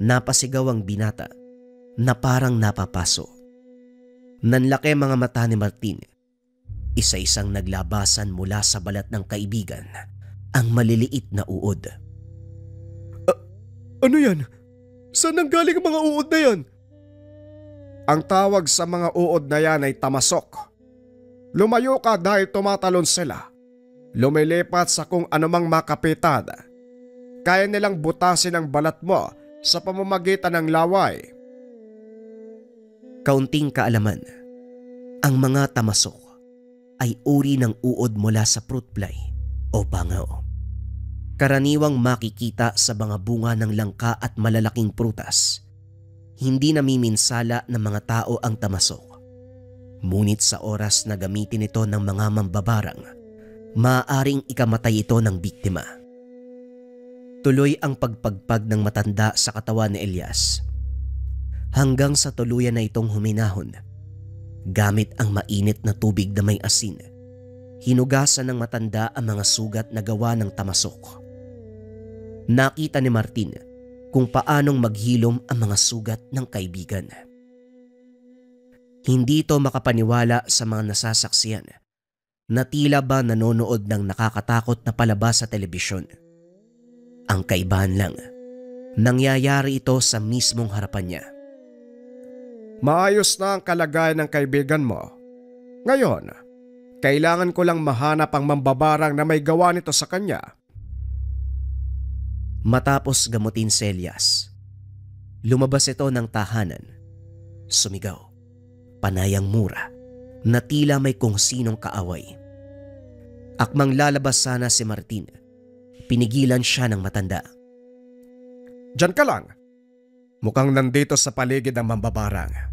Napasigaw ang binata na parang napapaso. Nanlaki mga mata ni Martin. Isa-isang naglabasan mula sa balat ng kaibigan ang maliliit na uod. Ano yan? Saan nanggaling ang mga uod na yan? Ang tawag sa mga uod na yan ay tamasok. Lumayo ka dahil tumatalon sila. Lumilipat sa kung anumang makapitan. Kaya nilang butasin ang balat mo sa pamamagitan ng laway. Kaunting kaalaman, ang mga tamasok ay uri ng uod mula sa fruit fly o bangao. Karaniwang makikita sa mga bunga ng langka at malalaking prutas. Hindi namiminsala ng mga tao ang tamasok. Ngunit sa oras na gamitin ito ng mga mambabarang, maaaring ikamatay ito ng biktima. Tuloy ang pagpagpag ng matanda sa katawan ni Elias. Hanggang sa tuluyan na itong huminahon. Gamit ang mainit na tubig na may asin, hinugasan ng matanda ang mga sugat na gawa ng tamasok. Nakita ni Martin kung paanong maghilom ang mga sugat ng kaibigan. Hindi ito makapaniwala sa mga nasasaksiyan na tila ba nanonood ng nakakatakot na palabas sa telebisyon. Ang kaibahan lang, nangyayari ito sa mismong harapan niya. Maayos na ang kalagayan ng kaibigan mo. Ngayon, kailangan ko lang mahanap ang mambabarang na may gawa nito sa kanya. Matapos gamutin si Elias, lumabas ito ng tahanan. Sumigaw, panayang mura, na tila may kung sinong kaaway. Akmang lalabas sana si Martin, pinigilan siya ng matanda. Diyan ka lang. Mukhang nandito sa paligid ang mambabarang.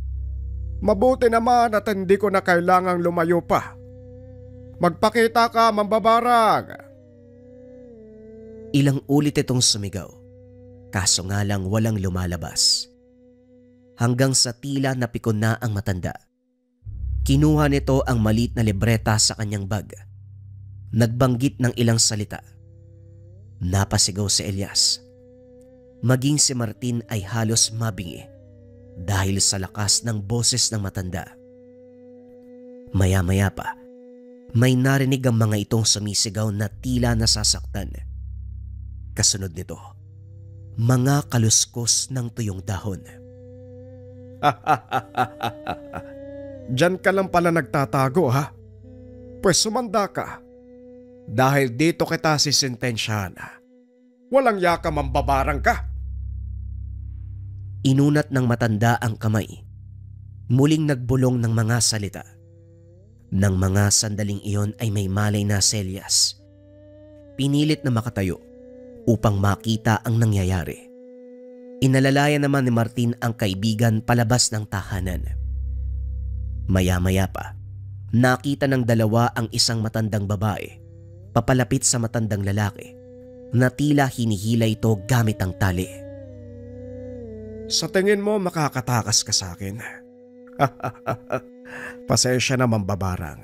Mabuti naman at hindi ko na kailangang lumayo pa. Magpakita ka, mambabarang! Ilang ulit itong sumigaw, kaso nga lang walang lumalabas. Hanggang sa tila napikon na ang matanda. Kinuha nito ang maliit na libreta sa kanyang bag. Nagbanggit ng ilang salita. Napasigaw si Elias. Maging si Martin ay halos mabingi dahil sa lakas ng boses ng matanda. Maya-maya pa, may narinig ang mga itong sumisigaw na tila nasasaktan. Kasunod nito, mga kaluskos ng tuyong dahon. Diyan ka lang pala nagtatago ha? Pues sumanda ka. Dahil dito kita sisintensyahan. Walang yaka, mambabarang ka. Inunat ng matanda ang kamay. Muling nagbulong ng mga salita. Nang mga sandaling iyon ay may malay na si Elias. Pinilit na makatayo upang makita ang nangyayari. Inalalayan naman ni Martin ang kaibigan palabas ng tahanan. Maya-maya pa, nakita ng dalawa ang isang matandang babae papalapit sa matandang lalaki na tila hinihila ito gamit ang tali. Sa tingin mo makakatakas ka sa akin? Pasensya na, mambabarang.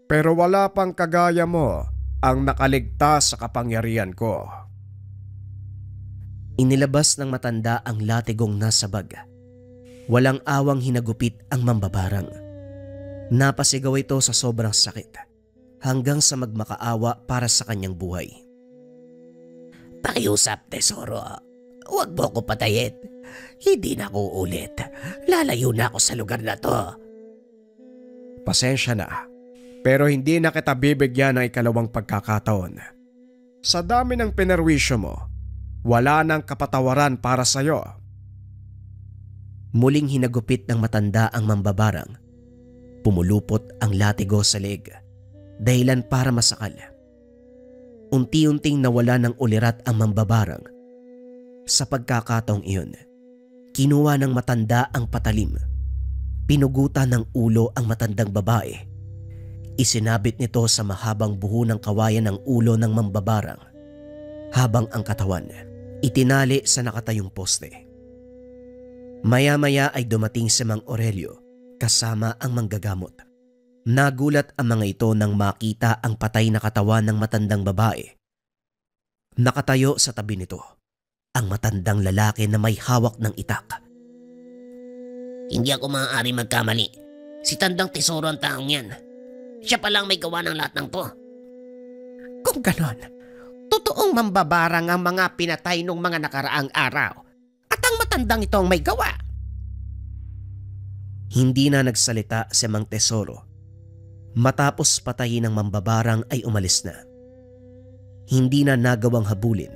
Pero wala pang kagaya mo ang nakaligtas sa kapangyarihan ko. Inilabas ng matanda ang latigong nasa bag. Walang awang hinagupit ang mambabarang. Napasigaw ito sa sobrang sakit hanggang sa magmakaawa para sa kanyang buhay. Pakiusap, Tesoro. Huwag mo ko patayin. Hindi na ako ulit. Lalayo na ako sa lugar na to. Pasensya na, pero hindi na kita bibigyan ng ikalawang pagkakataon. Sa dami ng pinerwisyo mo, wala nang kapatawaran para sa'yo. Muling hinagupit ng matanda ang mambabarang. Pumulupot ang latigo sa leeg, dahilan para masakal. Unti-unting nawala ng ulirat ang mambabarang. Sa pagkakataong iyon, kinuha ng matanda ang patalim. Pinugutan ng ulo ang matandang babae. Isinabit nito sa mahabang buho ng kawayan ng ulo ng mambabarang, habang ang katawan itinali sa nakatayong poste. Maya-maya ay dumating si Mang Aurelio kasama ang manggagamot. Nagulat ang mga ito nang makita ang patay na katawan ng matandang babae. Nakatayo sa tabi nito ang matandang lalaki na may hawak ng itak. Hindi ako maaari magkamali. Si Tandang Tesoro ang taong yan. Siya palang may gawa ng lahat ng to. Kung ganon, totoong mambabarang ang mga pinatay nung mga nakaraang araw at ang matandang ito ang may gawa. Hindi na nagsalita si Mang Tesoro. Matapos patayin ng mambabarang ay umalis na. Hindi na nagawang habulin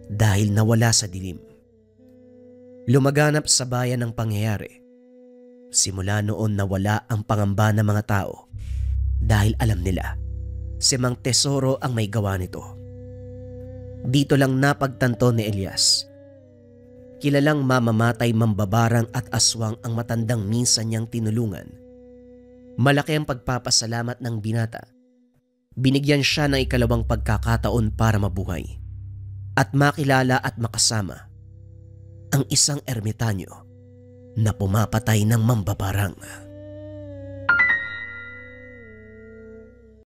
dahil nawala sa dilim. Lumaganap sa bayan ng pangyayari. Simula noon nawala ang pangamba ng mga tao dahil alam nila si Mang Tesoro ang may gawa nito. Dito lang napagtanto ni Elias. Kilalang mamamatay mambabarang at aswang ang matandang minsan niyang tinulungan. Malaki ang pagpapasalamat ng binata. Binigyan siya ng ikalawang pagkakataon para mabuhay at makilala at makasama ang isang ermitanyo na pumapatay ng mambabarang.